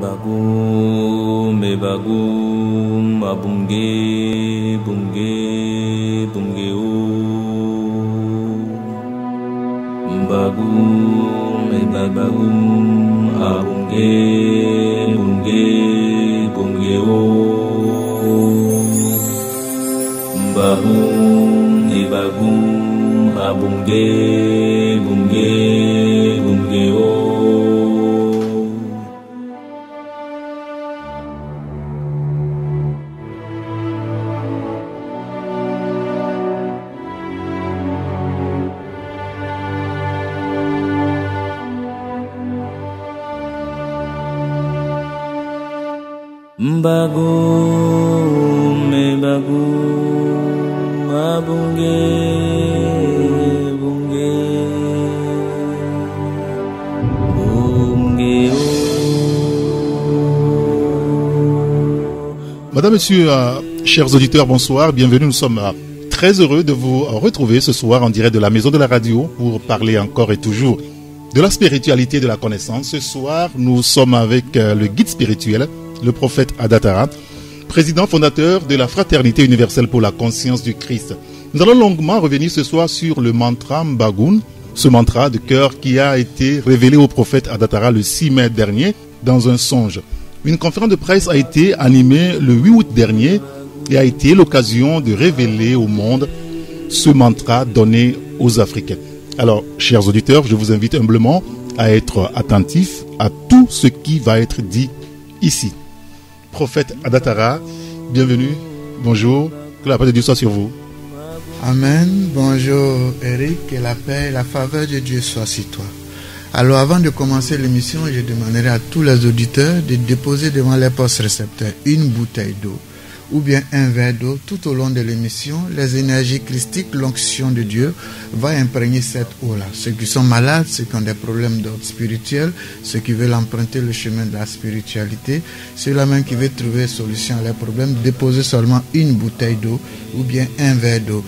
Bagum e bagum abumge bumge bumge o. Bagum e bagum abumge bumge bumge o. Bagum e bagum abumge bumge bumge o. Bagum me bagum abunge bunge bunge o. Madame, Monsieur, chers auditeurs, bonsoir, bienvenue. Nous sommes très heureux de vous retrouver ce soir en direct de la Maison de la Radio pour parler encore et toujours de la spiritualité et de la connaissance. Ce soir, nous sommes avec le guide spirituel, le prophète Adatara, président fondateur de la Fraternité universelle pour la conscience du Christ. Nous allons longuement revenir ce soir sur le mantra Mbagoun, ce mantra de cœur qui a été révélé au prophète Adatara le 6 mai dernier dans un songe. Une conférence de presse a été animée le 8 août dernier et a été l'occasion de révéler au monde ce mantra donné aux Africains. Alors, chers auditeurs, je vous invite humblement à être attentifs à tout ce qui va être dit ici. Prophète Adatara, bienvenue, bonjour, que la paix de Dieu soit sur vous. Amen, bonjour Eric, que la paix et la faveur de Dieu soient sur toi. Alors avant de commencer l'émission, je demanderai à tous les auditeurs de déposer devant les postes récepteurs une bouteille d'eau ou bien un verre d'eau tout au long de l'émission. Les énergies christiques, l'onction de Dieu va imprégner cette eau-là. Ceux qui sont malades, ceux qui ont des problèmes d'ordre spirituel, ceux qui veulent emprunter le chemin de la spiritualité, ceux-là même qui veulent trouver solution à leurs problèmes, déposer seulement une bouteille d'eau ou bien un verre d'eau.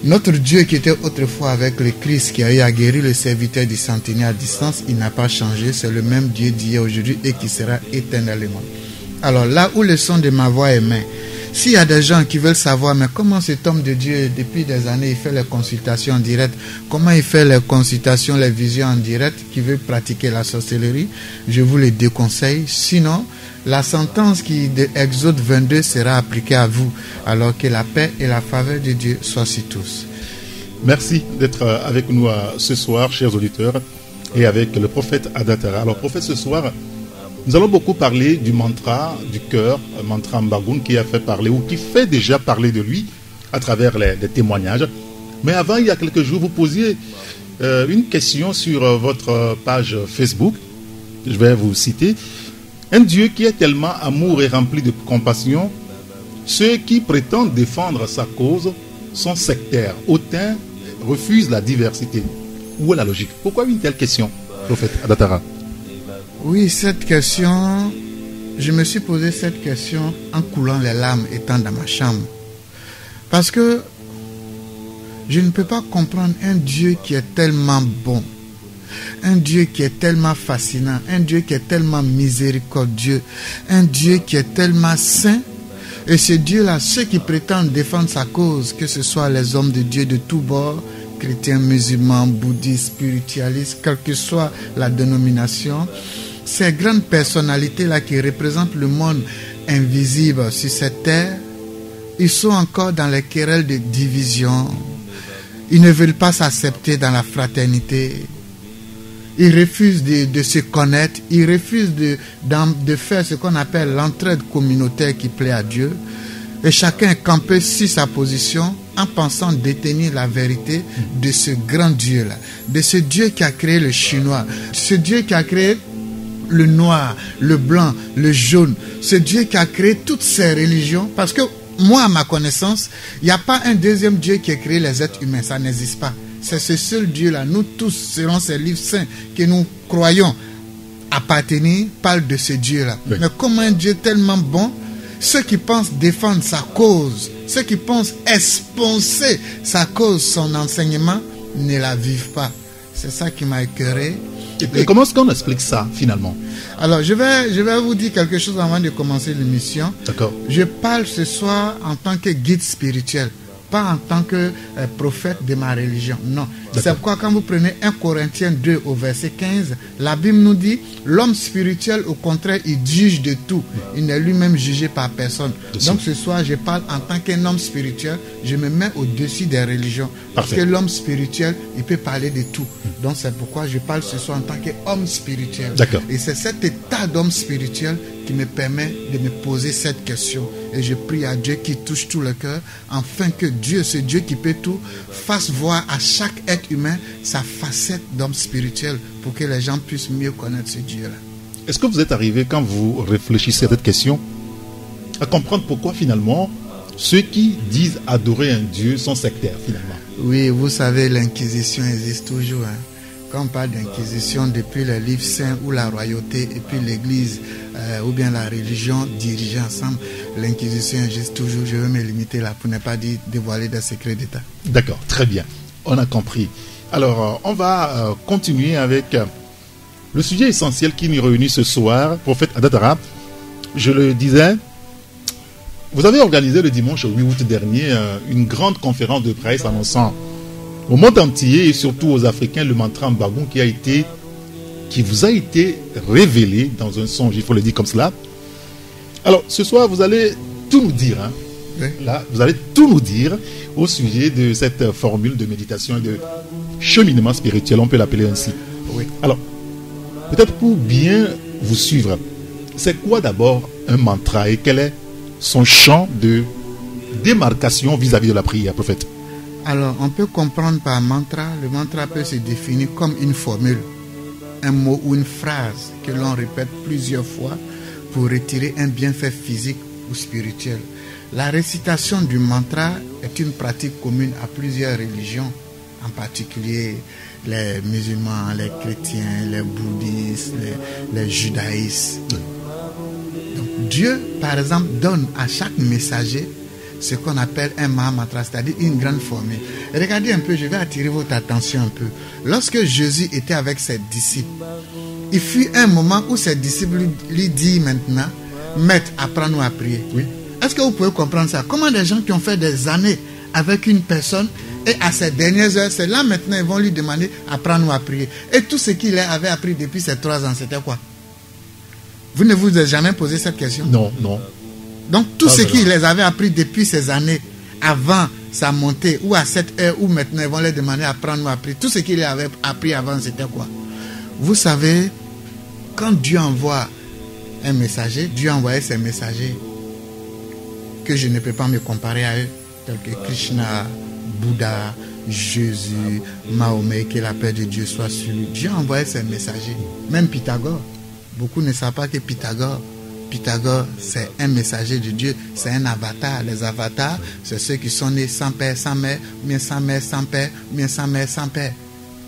Notre Dieu qui était autrefois avec le Christ, qui a eu à guérir le serviteur du centenier à distance, il n'a pas changé. C'est le même Dieu d'hier, aujourd'hui et qui sera éternellement. Alors là où le son de ma voix est main, s'il y a des gens qui veulent savoir mais comment cet homme de Dieu depuis des années il fait les consultations en direct, comment il fait les consultations, les visions en direct, qui veut pratiquer la sorcellerie, je vous le déconseille. Sinon la sentence qui de Exode 22 sera appliquée à vous. Alors que la paix et la faveur de Dieu soient sur tous. Merci d'être avec nous ce soir, chers auditeurs, et avec le prophète Adatara. Alors prophète, ce soir nous allons beaucoup parler du mantra du cœur, mantra Mbagoun, qui a fait parler ou qui fait déjà parler de lui à travers les témoignages. Mais avant, il y a quelques jours, vous posiez une question sur votre page Facebook. Je vais vous citer. Un Dieu qui est tellement amour et rempli de compassion, ceux qui prétendent défendre sa cause sont sectaires, hautains, refusent la diversité. Où est la logique? Pourquoi une telle question, prophète Adatara? Oui, cette question, je me suis posé cette question en coulant les larmes étant dans ma chambre. Parce que je ne peux pas comprendre un Dieu qui est tellement bon, un Dieu qui est tellement fascinant, un Dieu qui est tellement miséricordieux, un Dieu qui est tellement saint. Et ce Dieu-là, ceux qui prétendent défendre sa cause, que ce soit les hommes de Dieu de tous bords, chrétiens, musulmans, bouddhistes, spiritualistes, quelle que soit la dénomination, ces grandes personnalités-là qui représentent le monde invisible sur cette terre, ils sont encore dans les querelles de division. Ils ne veulent pas s'accepter dans la fraternité. Ils refusent de se connaître. Ils refusent de faire ce qu'on appelle l'entraide communautaire qui plaît à Dieu. Et chacun est campé sur sa position en pensant détenir la vérité de ce grand Dieu-là. De ce Dieu qui a créé le chinois. Ce Dieu qui a créé le noir, le blanc, le jaune. Ce Dieu qui a créé toutes ces religions. Parce que moi, à ma connaissance, il n'y a pas un deuxième Dieu qui a créé les êtres humains. Ça n'existe pas. C'est ce seul Dieu-là. Nous tous, selon ces livres saints que nous croyons appartenir, parlent de ce Dieu-là. Oui. Mais comme un Dieu tellement bon, ceux qui pensent défendre sa cause, ceux qui pensent expanser sa cause, son enseignement, ne la vivent pas. C'est ça qui m'a écœuré. Et comment est-ce qu'on explique ça finalement? Alors, je vais vous dire quelque chose avant de commencer l'émission. D'accord. Je parle ce soir en tant que guide spirituel, pas en tant que prophète de ma religion. Non. C'est pourquoi quand vous prenez 1 Corinthiens 2 au verset 15, la Bible nous dit, l'homme spirituel, au contraire, il juge de tout. Il n'est lui-même jugé par personne. Donc ce soir, je parle en tant qu'un homme spirituel, je me mets au-dessus des religions. Parce que l'homme spirituel, il peut parler de tout. Donc c'est pourquoi je parle ce soir en tant qu'homme spirituel. D'accord. Et c'est cet état d'homme spirituel qui me permet de me poser cette question. Et je prie à Dieu qui touche tout le cœur, afin que Dieu, ce Dieu qui peut tout, fasse voir à chaque être humain sa facette d'homme spirituel pour que les gens puissent mieux connaître ce Dieu-là. Est-ce que vous êtes arrivé, quand vous réfléchissez à cette question, à comprendre pourquoi finalement ceux qui disent adorer un Dieu sont sectaires finalement? Oui, vous savez, l'Inquisition existe toujours. Quand on parle d'Inquisition, depuis les livres saints où la royauté et puis l'Église ou bien la religion dirigent ensemble, l'Inquisition existe toujours. Je vais me limiter là pour ne pas dévoiler des secrets d'État. D'accord, très bien. On a compris. Alors, on va continuer avec le sujet essentiel qui nous réunit ce soir, prophète Adatara. Je le disais, vous avez organisé le dimanche 8 août dernier une grande conférence de presse annonçant au monde entier et surtout aux Africains le mantra Mbagoum qui vous a été révélé dans un songe, il faut le dire comme cela. Alors, ce soir, vous allez tout nous dire. Oui. Là, vous allez tout nous dire au sujet de cette formule de méditation et de cheminement spirituel, on peut l'appeler ainsi. Oui. Alors, peut-être pour bien vous suivre, c'est quoi d'abord un mantra et quel est son champ de démarcation vis-à-vis de la prière, prophète? Alors, on peut comprendre par mantra, le mantra peut se définir comme une formule, un mot ou une phrase que l'on répète plusieurs fois pour retirer un bienfait physique ou spirituel. La récitation du mantra est une pratique commune à plusieurs religions, en particulier les musulmans, les chrétiens, les bouddhistes, les judaïstes. Donc, Dieu, par exemple, donne à chaque messager ce qu'on appelle un Mahamantra, c'est-à-dire une grande formule. Regardez un peu, je vais attirer votre attention un peu. Lorsque Jésus était avec ses disciples, il fut un moment où ses disciples lui disent maintenant, Maître, apprends-nous à prier. Oui. Est-ce que vous pouvez comprendre ça? Comment des gens qui ont fait des années avec une personne et à ces dernières heures, c'est là maintenant ils vont lui demander, apprends-nous à prier. Et tout ce qu'il avait appris depuis ces 3 ans, c'était quoi? Vous ne vous êtes jamais posé cette question? Non, non. Donc tout ce qu'il les avait appris depuis ces années, avant sa montée, ou à cette heure où maintenant ils vont leur demander apprendre à prier, tout ce qu'il avait appris avant, c'était quoi? Vous savez, quand Dieu envoie un messager, Dieu envoyait ses messagers que je ne peux pas me comparer à eux, tels que Krishna, Bouddha, Jésus, Mahomet, que la paix de Dieu soit sur lui. Dieu envoyait ses messagers, même Pythagore. Beaucoup ne savent pas que Pythagore, c'est un messager de Dieu, c'est un avatar. Les avatars, c'est ceux qui sont nés sans père, sans mère, bien sans mère, sans père, bien sans mère, sans père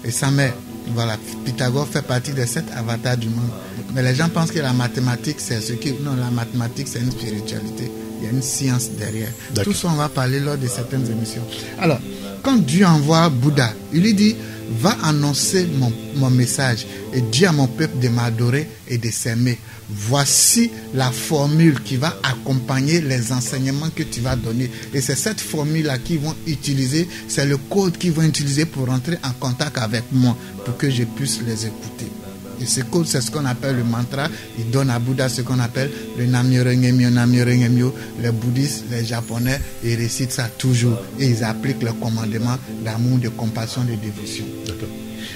et sans mère. Voilà, Pythagore fait partie de cet avatar du monde. Mais les gens pensent que la mathématique, c'est ce qui... Non, la mathématique, c'est une spiritualité. Il y a une science derrière. Tout ça, on va parler lors de certaines émissions. Alors, quand Dieu envoie Bouddha, il lui dit, va annoncer mon message et dis à mon peuple de m'adorer et de s'aimer. Voici la formule qui va accompagner les enseignements que tu vas donner. Et c'est cette formule-là qu'ils vont utiliser, c'est le code qu'ils vont utiliser pour entrer en contact avec moi, pour que je puisse les écouter. Et ce code, c'est ce qu'on appelle le mantra. Il donne à Bouddha ce qu'on appelle le Nam-myoho-renge-myo, Nam-myoho-renge-myo. Les bouddhistes, les japonais, ils récitent ça toujours. Et ils appliquent le commandement d'amour, de compassion, de dévotion. D'accord.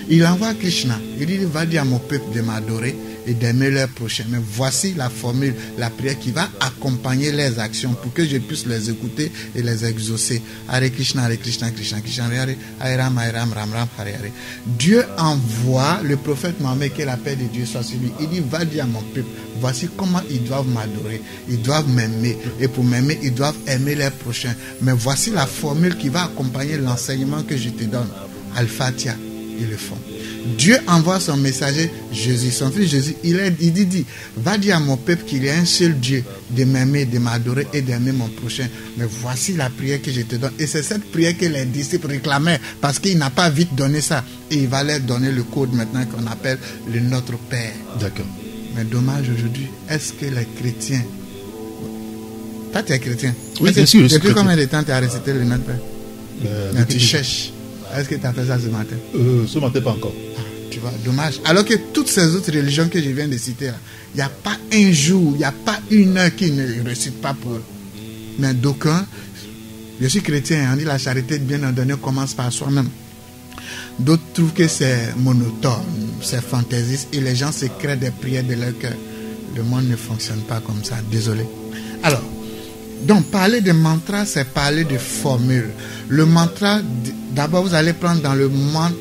Il envoie Krishna. Il dit, va dire à mon peuple de m'adorer et d'aimer leur prochain. Mais voici la formule, la prière qui va accompagner les actions pour que je puisse les écouter et les exaucer. Hare Krishna, Krishna, Krishna, Hare Ram, Ram, Ram, Hare Hare. Dieu envoie le prophète Mohammed, que la paix de Dieu soit sur lui. Il dit, va dire à mon peuple, voici comment ils doivent m'adorer. Ils doivent m'aimer. Et pour m'aimer, ils doivent aimer leur prochain. Mais voici la formule qui va accompagner l'enseignement que je te donne. Al-Fatiha. Ils le font. Dieu envoie son messager, Jésus, son fils Jésus. Il dit, va dire à mon peuple qu'il y a un seul Dieu, de m'aimer, de m'adorer et d'aimer mon prochain. Mais voici la prière que je te donne. Et c'est cette prière que les disciples réclamaient, parce qu'il n'a pas vite donné ça. Et il va leur donner le code maintenant qu'on appelle le Notre Père. D'accord. Mais dommage aujourd'hui, est-ce que les chrétiens... Toi, tu es chrétien. Oui, bien sûr. Depuis combien de temps tu as récité le Notre Père? Tu cherches. Est-ce que tu as fait ça ce matin? Ce matin, pas encore. Tu vois, dommage. Alors que toutes ces autres religions que je viens de citer, il n'y a pas un jour, il n'y a pas une heure qui ne récite pas pour eux. Mais d'aucuns, je suis chrétien, on dit la charité bien ordonnée commence par soi-même. D'autres trouvent que c'est monotone, c'est fantaisiste et les gens se créent des prières de leur cœur. Le monde ne fonctionne pas comme ça, désolé. Alors, donc parler de mantra, c'est parler de formule. Le mantra, d'abord vous allez prendre dans le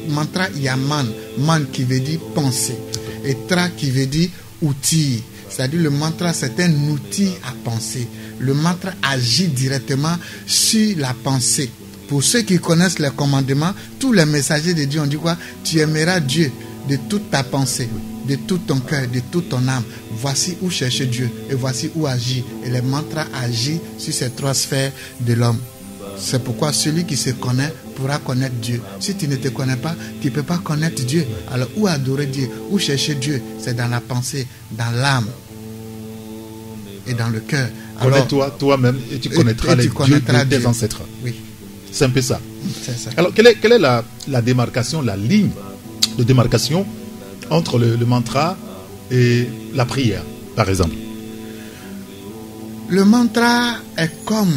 mantra, il y a man qui veut dire penser, et tra qui veut dire outil. C'est-à-dire le mantra, c'est un outil à penser. Le mantra agit directement sur la pensée. Pour ceux qui connaissent les commandements, tous les messagers de Dieu ont dit quoi? Tu aimeras Dieu de toute ta pensée, de tout ton cœur, de toute ton âme. Voici où chercher Dieu et voici où agir. Et les mantras agissent sur ces trois sphères de l'homme. C'est pourquoi celui qui se connaît pourra connaître Dieu. Si tu ne te connais pas, tu ne peux pas connaître Dieu. Alors où adorer Dieu, où chercher Dieu? C'est dans la pensée, dans l'âme et dans le cœur. Connais-toi toi-même et tu connaîtras les dieux de tes ancêtres. Oui. C'est un peu ça. C'est ça. Alors, quelle est la démarcation, la ligne de démarcation entre le mantra et la prière, par exemple? Le mantra est comme...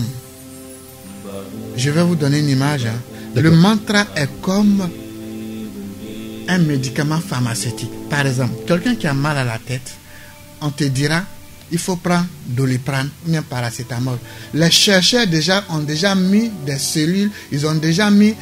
Je vais vous donner une image. Le mantra est comme un médicament pharmaceutique. Par exemple, quelqu'un qui a mal à la tête, on te dira... il faut prendre Doliprane ou bien paracétamol. Les chercheurs ont déjà mis des cellules, ils ont déjà mis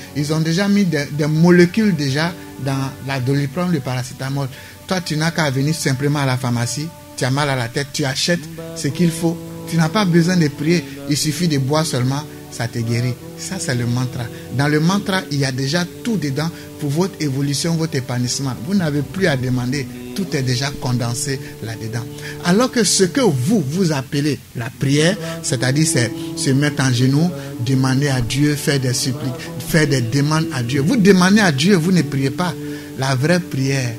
des molécules déjà dans la Doliprane, le paracétamol. Toi, tu n'as qu'à venir simplement à la pharmacie, tu as mal à la tête, tu achètes ce qu'il faut. Tu n'as pas besoin de prier, il suffit de boire seulement, ça te guérit. Ça, c'est le mantra. Dans le mantra, il y a déjà tout dedans pour votre évolution, votre épanouissement. Vous n'avez plus à demander. Tout est déjà condensé là-dedans. Alors que ce que vous appelez la prière, c'est-à-dire c'est se mettre en genoux, demander à Dieu, faire des suppliques, faire des demandes à Dieu. Vous demandez à Dieu, vous ne priez pas. La vraie prière,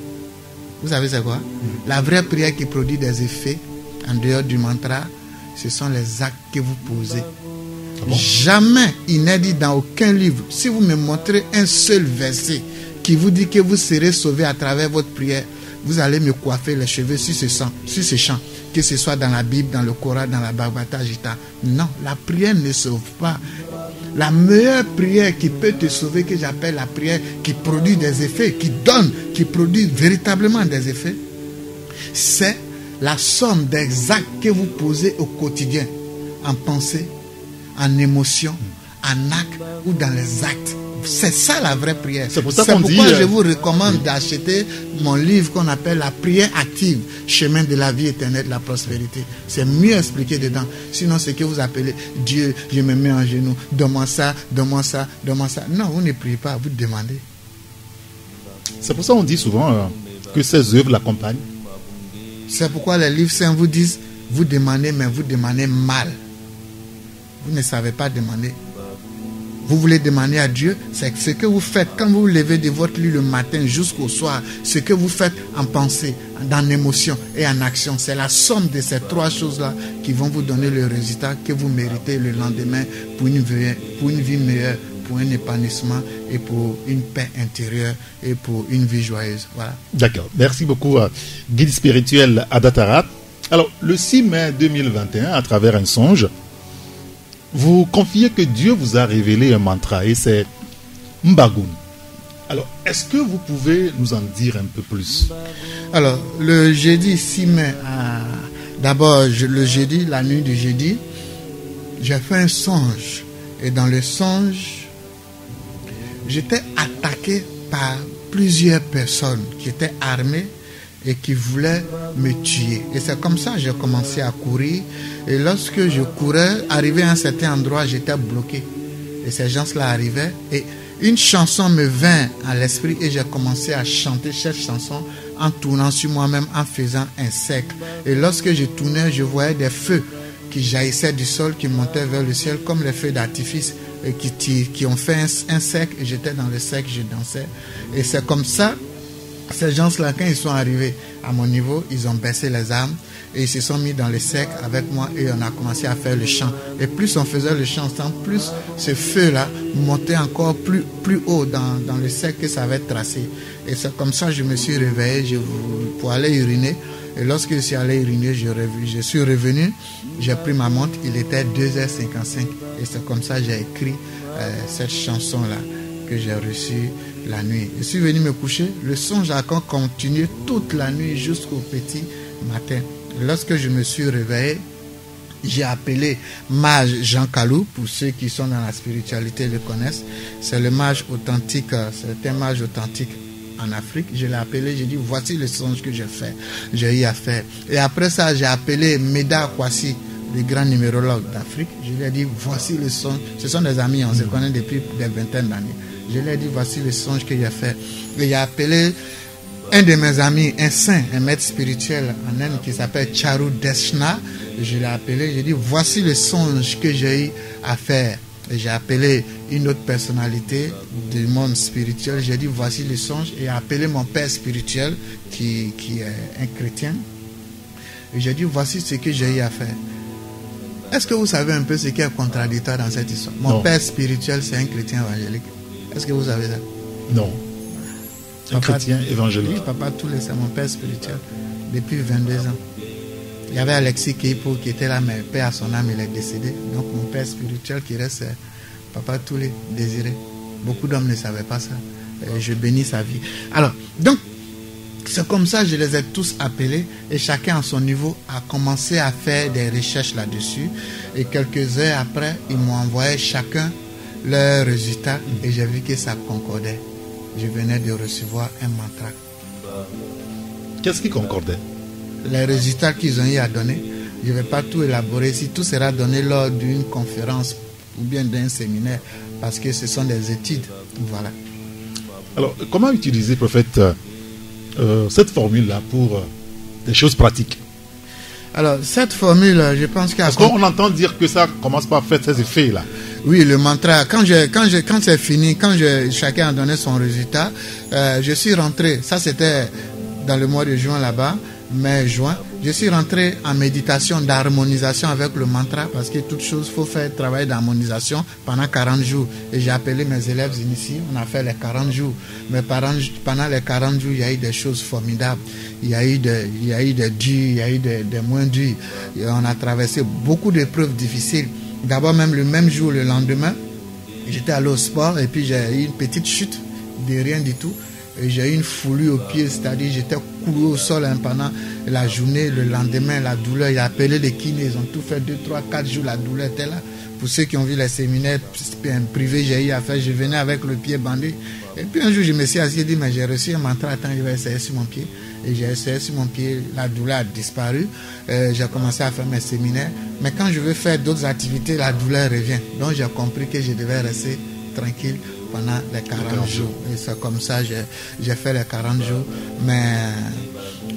vous savez c'est quoi? La vraie prière qui produit des effets en dehors du mantra, ce sont les actes que vous posez. Bon. Jamais il n'est dit dans aucun livre, si vous me montrez un seul verset qui vous dit que vous serez sauvé à travers votre prière, vous allez me coiffer les cheveux sur ce champ, que ce soit dans la Bible, dans le Coran, dans la Bhagavad Gita. Non, la prière ne sauve pas. La meilleure prière qui peut te sauver, que j'appelle la prière qui produit des effets, qui produit véritablement des effets, c'est la somme des actes que vous posez au quotidien, en pensée, en émotion, en acte ou dans les actes. C'est ça la vraie prière. C'est pourquoi je vous recommande d'acheter mon livre qu'on appelle la prière active, chemin de la vie éternelle, de la prospérité. C'est mieux expliqué dedans. Sinon, ce que vous appelez Dieu, je me mets en genoux, donne-moi ça, donne-moi ça, donne-moi ça. Non, vous ne priez pas, vous demandez. C'est pour ça qu'on dit souvent que ces œuvres l'accompagnent. C'est pourquoi les livres saints vous disent, vous demandez, mais vous demandez mal. Vous ne savez pas demander. Vous voulez demander à Dieu, c'est ce que vous faites quand vous vous levez de votre lit le matin jusqu'au soir, ce que vous faites en pensée, en émotion et en action. C'est la somme de ces trois choses-là qui vont vous donner le résultat que vous méritez le lendemain pour une vie meilleure, pour un épanouissement et pour une paix intérieure et pour une vie joyeuse. Voilà. D'accord. Merci beaucoup, guide spirituel Adatara. Alors, le 6 mai 2021, à travers un songe, vous confiez que Dieu vous a révélé un mantra et c'est Mbagoun. Alors, est-ce que vous pouvez nous en dire un peu plus? Alors, le jeudi 6 mai, d'abord, le jeudi, la nuit du jeudi, j'ai fait un songe. Et dans le songe, j'étais attaqué par plusieurs personnes qui étaient armées et qui voulaient me tuer. Et c'est comme ça que j'ai commencé à courir. Et lorsque je courais, arrivé à un certain endroit, j'étais bloqué. Et ces gens-là arrivaient. Et une chanson me vint à l'esprit et j'ai commencé à chanter cette chanson en tournant sur moi-même, en faisant un cercle. Et lorsque je tournais, je voyais des feux qui jaillissaient du sol, qui montaient vers le ciel comme les feux d'artifice et qui ont fait un cercle. Et j'étais dans le cercle, je dansais. Et c'est comme ça, ces gens-là, quand ils sont arrivés à mon niveau, ils ont baissé les armes et ils se sont mis dans le cercle avec moi et on a commencé à faire le chant. Et plus on faisait le chant ensemble, plus ce feu-là montait encore plus haut dans le cercle que ça avait tracé. Et c'est comme ça que je me suis réveillé pour aller uriner. Et lorsque je suis allé uriner, je suis revenu, j'ai pris ma montre, il était 2h55. Et c'est comme ça que j'ai écrit cette chanson-là que j'ai reçue la nuit. Je suis venu me coucher, le songe a continué toute la nuit jusqu'au petit matin. Lorsque je me suis réveillé, j'ai appelé mage Jean Kalou, pour ceux qui sont dans la spiritualité le connaissent. C'est le mage authentique, c'est un mage authentique en Afrique. Je l'ai appelé, j'ai dit voici le songe que j'ai eu à faire. Et après ça, j'ai appelé Meda Kwasi, le grand numérologue d'Afrique. Je lui ai dit voici le songe. Ce sont des amis, on se connaît depuis des vingtaines d'années. Je lui ai dit voici le songe que j'ai fait. Et j'ai appelé un de mes amis, un saint, un maître spirituel en Inde qui s'appelle Charu Deshna. Je l'ai appelé, j'ai dit voici le songe que j'ai eu à faire. Et j'ai appelé une autre personnalité du monde spirituel. J'ai dit voici le songe. Et j'ai appelé mon père spirituel qui est un chrétien. Et j'ai dit voici ce que j'ai eu à faire. Est-ce que vous savez un peu ce qui est contradictoire dans cette histoire? Mon père spirituel, c'est un chrétien évangélique. Est-ce que vous savez ça? Non. Un chrétien évangélique. Oui, papa Toulé, c'est mon père spirituel depuis 22 ans. Il y avait Alexis Keipo qui était là, mais père à son âme, il est décédé. Donc mon père spirituel qui reste, c'est papa Toulé, Désiré. Beaucoup d'hommes ne savaient pas ça. Et je bénis sa vie. Alors, donc, c'est comme ça que je les ai tous appelés et chacun à son niveau a commencé à faire des recherches là-dessus. Et quelques heures après, ils m'ont envoyé chacun leurs résultats et j'ai vu que ça concordait. Je venais de recevoir un mantra. Qu'est-ce qui concordait? Les résultats qu'ils ont eu à donner, je ne vais pas tout élaborer. Si tout sera donné lors d'une conférence ou bien d'un séminaire, parce que ce sont des études. Voilà. Alors, comment utiliser, prophète, cette formule-là pour des choses pratiques? Alors, cette formule, je pense qu'à... Parce qu'on entend dire que ça commence par faire ces effets-là. Oui, le mantra. Quand c'est fini, chacun a donné son résultat, je suis rentré. Ça, c'était dans le mois de juin là-bas, mai, juin. Je suis rentré en méditation d'harmonisation avec le mantra parce que toute chose, il faut faire travail d'harmonisation pendant 40 jours. Et j'ai appelé mes élèves initiés, on a fait les 40 jours. Mais pendant les 40 jours, il y a eu des choses formidables. Il y a eu des durs, il y a eu des moins durs. Et on a traversé beaucoup d'épreuves difficiles. D'abord, même le même jour, le lendemain, j'étais allé au sport et puis j'ai eu une petite chute de rien du tout. Et j'ai eu une foulure au pied, c'est-à-dire j'étais couru au sol pendant la journée. Le lendemain, la douleur, j'ai appelé les kinés, ils ont tout fait 2, 3, 4 jours, la douleur était là. Pour ceux qui ont vu les séminaires privés, j'ai eu à faire, je venais avec le pied bandé. Et puis un jour, je me suis assis et dit, mais j'ai reçu un mantra, attends, je vais essayer sur mon pied. Et j'ai essayé sur mon pied, la douleur a disparu. J'ai commencé à faire mes séminaires. Mais quand je veux faire d'autres activités, la douleur revient. Donc j'ai compris que je devais rester tranquille pendant les 40 jours. Et c'est comme ça que j'ai fait les 40 jours. Mais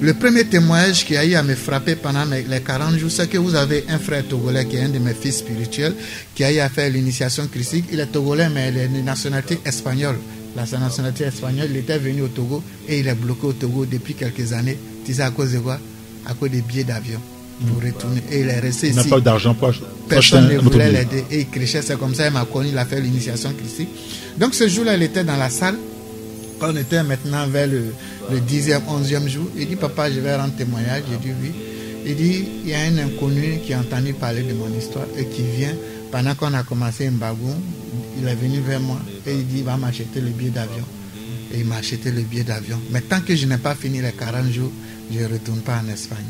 le premier témoignage qui a eu à me frapper pendant les 40 jours, c'est que vous avez un frère togolais qui est un de mes fils spirituels, qui a eu à faire l'initiation christique. Il est togolais, mais il est de nationalité espagnole. La nationalité espagnole, il était venu au Togo et il est bloqué au Togo depuis quelques années. Tu sais à cause de quoi? À cause des billets d'avion pour retourner. Et il est resté ici. Il n'a pas d'argent pour personne ne voulait l'aider. Et il crachait, c'est comme ça, il m'a connu, il a fait l'initiation christique. Donc ce jour-là, il était dans la salle. Quand on était maintenant vers le 10e, 11e jour, il dit, papa, je vais rendre témoignage. J'ai dit oui. Il dit, il y a un inconnu qui a entendu parler de mon histoire et qui vient, pendant qu'on a commencé un bagou, il est venu vers moi et il dit, il va m'acheter le billet d'avion. Et il m'a acheté le billet d'avion. Mais tant que je n'ai pas fini les 40 jours, je ne retourne pas en Espagne.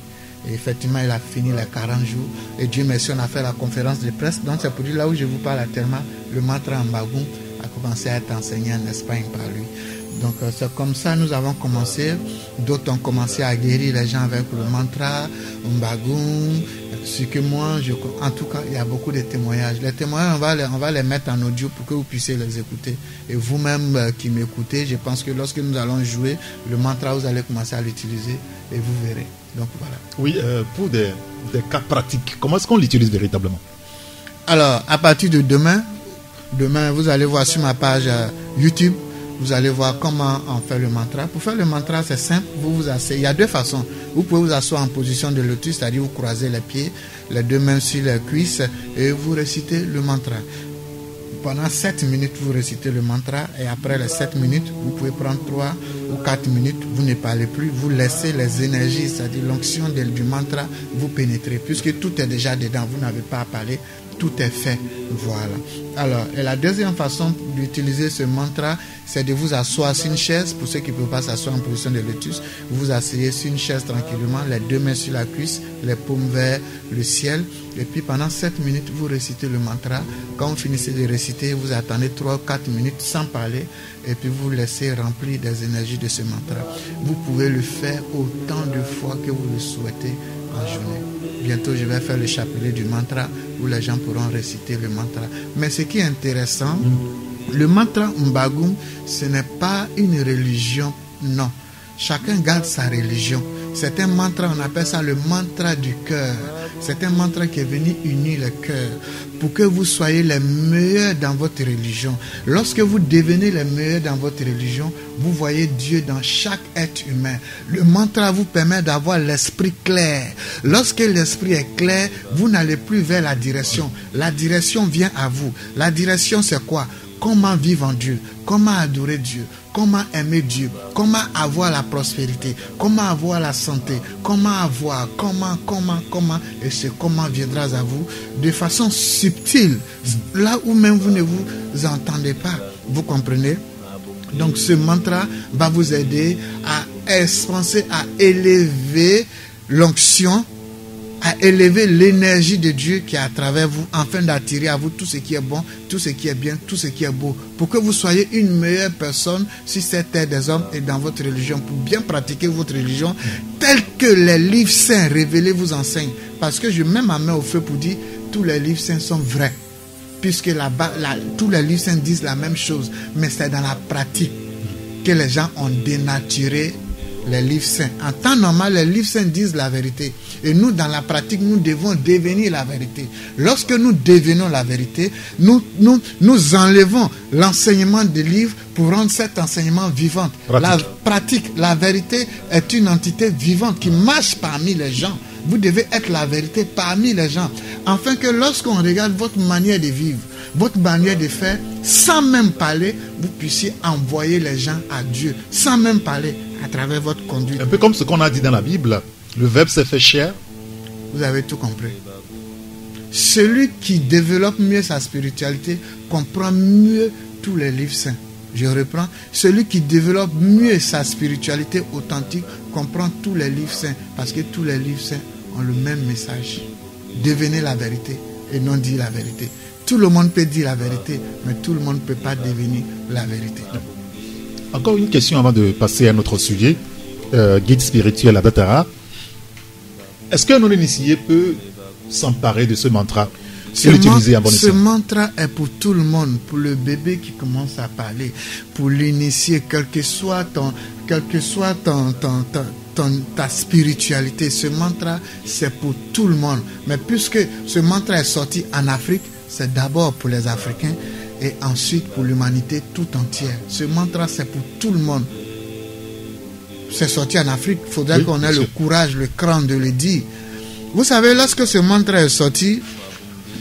Et effectivement, il a fini les 40 jours. Et Dieu merci, on a fait la conférence de presse. Donc c'est pour dire, là où je vous parle actuellement, le mantra en bagou a commencé à être enseigné en Espagne par lui. Donc c'est comme ça nous avons commencé. D'autres ont commencé à guérir les gens avec le mantra, Mbagum. Ce que moi, en tout cas, il y a beaucoup de témoignages. Les témoignages, on va les mettre en audio pour que vous puissiez les écouter. Et vous-même qui m'écoutez, je pense que lorsque nous allons jouer le mantra, vous allez commencer à l'utiliser et vous verrez. Donc voilà. Oui, pour des cas pratiques, comment est-ce qu'on l'utilise véritablement? Alors, à partir de demain, vous allez voir sur ma page YouTube, vous allez voir comment on fait le mantra. Pour faire le mantra, c'est simple, vous vous asseyez. Il y a deux façons. Vous pouvez vous asseoir en position de lotus, c'est-à-dire vous croisez les pieds, les deux mains sur les cuisses et vous récitez le mantra. Pendant 7 minutes, vous récitez le mantra et après les 7 minutes, vous pouvez prendre 3 ou 4 minutes, vous ne parlez plus, vous laissez les énergies, c'est-à-dire l'onction du mantra, vous pénétrer. Puisque tout est déjà dedans, vous n'avez pas à parler, tout est fait. Voilà. Alors, et la deuxième façon d'utiliser ce mantra, c'est de vous asseoir sur une chaise. Pour ceux qui ne peuvent pas s'asseoir en position de lotus, vous vous asseyez sur une chaise tranquillement, les deux mains sur la cuisse, les paumes vers le ciel. Et puis pendant 7 minutes, vous récitez le mantra. Quand vous finissez de réciter, vous attendez 3 ou 4 minutes sans parler. Et puis vous laissez remplir des énergies de ce mantra. Vous pouvez le faire autant de fois que vous le souhaitez en journée. Bientôt, je vais faire le chapelet du mantra où les gens pourront réciter le mantra. Mais ce qui est intéressant, le mantra Mbagum, ce n'est pas une religion, non. Chacun garde sa religion. C'est un mantra, on appelle ça le mantra du cœur. C'est un mantra qui est venu unir le cœur pour que vous soyez les meilleurs dans votre religion. Lorsque vous devenez les meilleurs dans votre religion, vous voyez Dieu dans chaque être humain. Le mantra vous permet d'avoir l'esprit clair. Lorsque l'esprit est clair, vous n'allez plus vers la direction. La direction vient à vous. La direction, c'est quoi? Comment vivre en Dieu, comment adorer Dieu, comment aimer Dieu, comment avoir la prospérité, comment avoir la santé, comment, et ce comment viendra à vous de façon subtile, là où même vous ne vous entendez pas, vous comprenez? Donc ce mantra va vous aider à expanser, à élever l'onction, à élever l'énergie de Dieu qui est à travers vous, afin d'attirer à vous tout ce qui est bon, tout ce qui est bien, tout ce qui est beau, pour que vous soyez une meilleure personne sur cette terre des hommes et dans votre religion, pour bien pratiquer votre religion, telle que les livres saints révélés vous enseignent. Parce que je mets ma main au feu pour dire, tous les livres saints sont vrais, puisque là-bas, tous les livres saints disent la même chose, mais c'est dans la pratique que les gens ont dénaturé les livres saints. En temps normal, les livres saints disent la vérité. Et nous, dans la pratique, nous devons devenir la vérité. Lorsque nous devenons la vérité, nous enlevons l'enseignement des livres pour rendre cet enseignement vivant. La pratique, la vérité est une entité vivante qui marche parmi les gens. Vous devez être la vérité parmi les gens. Afin que lorsqu'on regarde votre manière de vivre, votre manière de faire, sans même parler, vous puissiez envoyer les gens à Dieu, sans même parler, à travers votre conduite. Un peu comme ce qu'on a dit dans la Bible, le Verbe s'est fait chair. Vous avez tout compris. Celui qui développe mieux sa spiritualité comprend mieux tous les livres saints. Je reprends. Celui qui développe mieux sa spiritualité authentique comprend tous les livres saints, parce que tous les livres saints ont le même message. Devenez la vérité et non dire la vérité. Tout le monde peut dire la vérité, mais tout le monde ne peut pas devenir la vérité. Encore une question avant de passer à notre sujet, guide spirituel à Datara. Est-ce qu'un non-initié peut s'emparer de ce mantra et l'utiliser à bon escient? Ce mantra est pour tout le monde, pour le bébé qui commence à parler, pour l'initié, quel que soit ta spiritualité. Ce mantra, c'est pour tout le monde. Mais puisque ce mantra est sorti en Afrique, c'est d'abord pour les Africains et ensuite pour l'humanité tout entière. Ce mantra, c'est pour tout le monde. C'est sorti en Afrique, il faudrait qu'on ait le courage, le cran de le dire. Vous savez, lorsque ce mantra est sorti,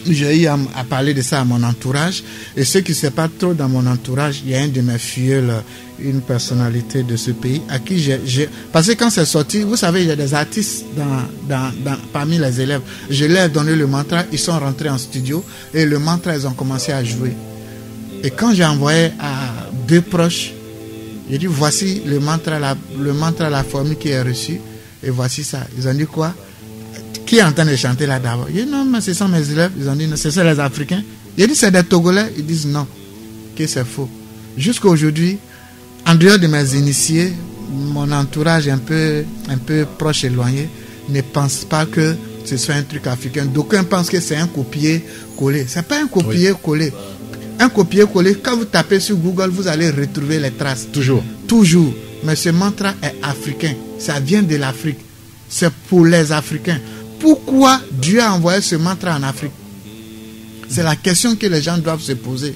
j'ai eu à parler de ça à mon entourage. Et ce qui ne sait pas trop dans mon entourage, il y a un de mes filleuls, une personnalité de ce pays, à qui parce que quand c'est sorti, vous savez, il y a des artistes parmi les élèves. Je leur ai donné le mantra, ils sont rentrés en studio et le mantra, ils ont commencé à jouer. Et quand j'ai envoyé à 2 proches, j'ai dit, voici le mantra, la formule qui est reçue, et voici ça. Ils ont dit quoi? Qui est en train de chanter là d'abord? J'ai dit, non, mais ce sont mes élèves. Ils ont dit, non, ce sont les Africains. J'ai dit, c'est des Togolais. Ils disent non, que c'est faux. Jusqu'à aujourd'hui, en dehors de mes initiés, mon entourage un peu proche, éloigné, ne pense pas que ce soit un truc africain. D'aucuns pensent que c'est un copier-coller. C'est pas un copier-coller. Un copier-coller, quand vous tapez sur Google, vous allez retrouver les traces. Toujours. Mais ce mantra est africain. Ça vient de l'Afrique. C'est pour les Africains. Pourquoi Dieu a envoyé ce mantra en Afrique? C'est la question que les gens doivent se poser.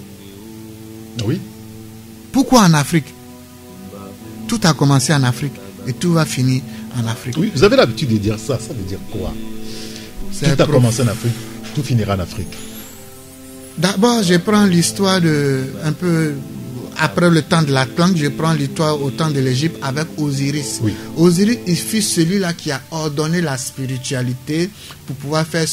Oui. Pourquoi en Afrique? Tout a commencé en Afrique et tout va finir en Afrique. Oui, vous avez l'habitude de dire ça. Ça veut dire quoi? Tout a commencé en Afrique, tout finira en Afrique. D'abord, je prends l'histoire de un peu après le temps de l'Atlante, je prends l'histoire au temps de l'Égypte avec Osiris. Oui. Osiris, il fut celui-là qui a ordonné la spiritualité pour pouvoir faire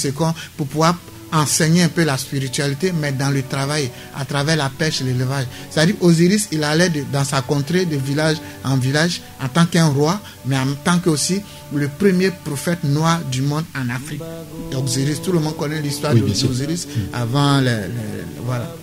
pour pouvoir enseigner un peu la spiritualité, mais dans le travail, à travers la pêche et l'élevage. C'est-à-dire, Osiris, il allait dans sa contrée de village en village en tant qu'un roi, mais en tant que aussi le premier prophète noir du monde en Afrique. Osiris, tout le monde connaît l'histoire d'Osiris avant voilà.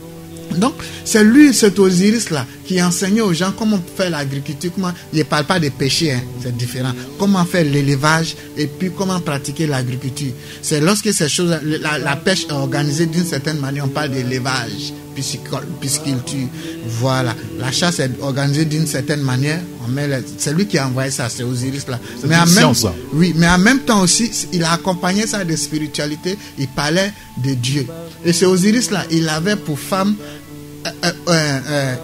Donc, c'est lui, cet Osiris-là, qui enseignait aux gens comment faire l'agriculture, comment, il ne parle pas de pêcher, hein, c'est différent, comment faire l'élevage et puis comment pratiquer l'agriculture. C'est lorsque ces choses, la pêche est organisée d'une certaine manière, on parle d'élevage, pisciculture, voilà. La chasse est organisée d'une certaine manière, c'est lui qui a envoyé ça, c'est Osiris-là. Mais en même temps aussi, il a accompagné ça de spiritualité, il parlait de Dieu. Et c'est Osiris-là, il avait pour femme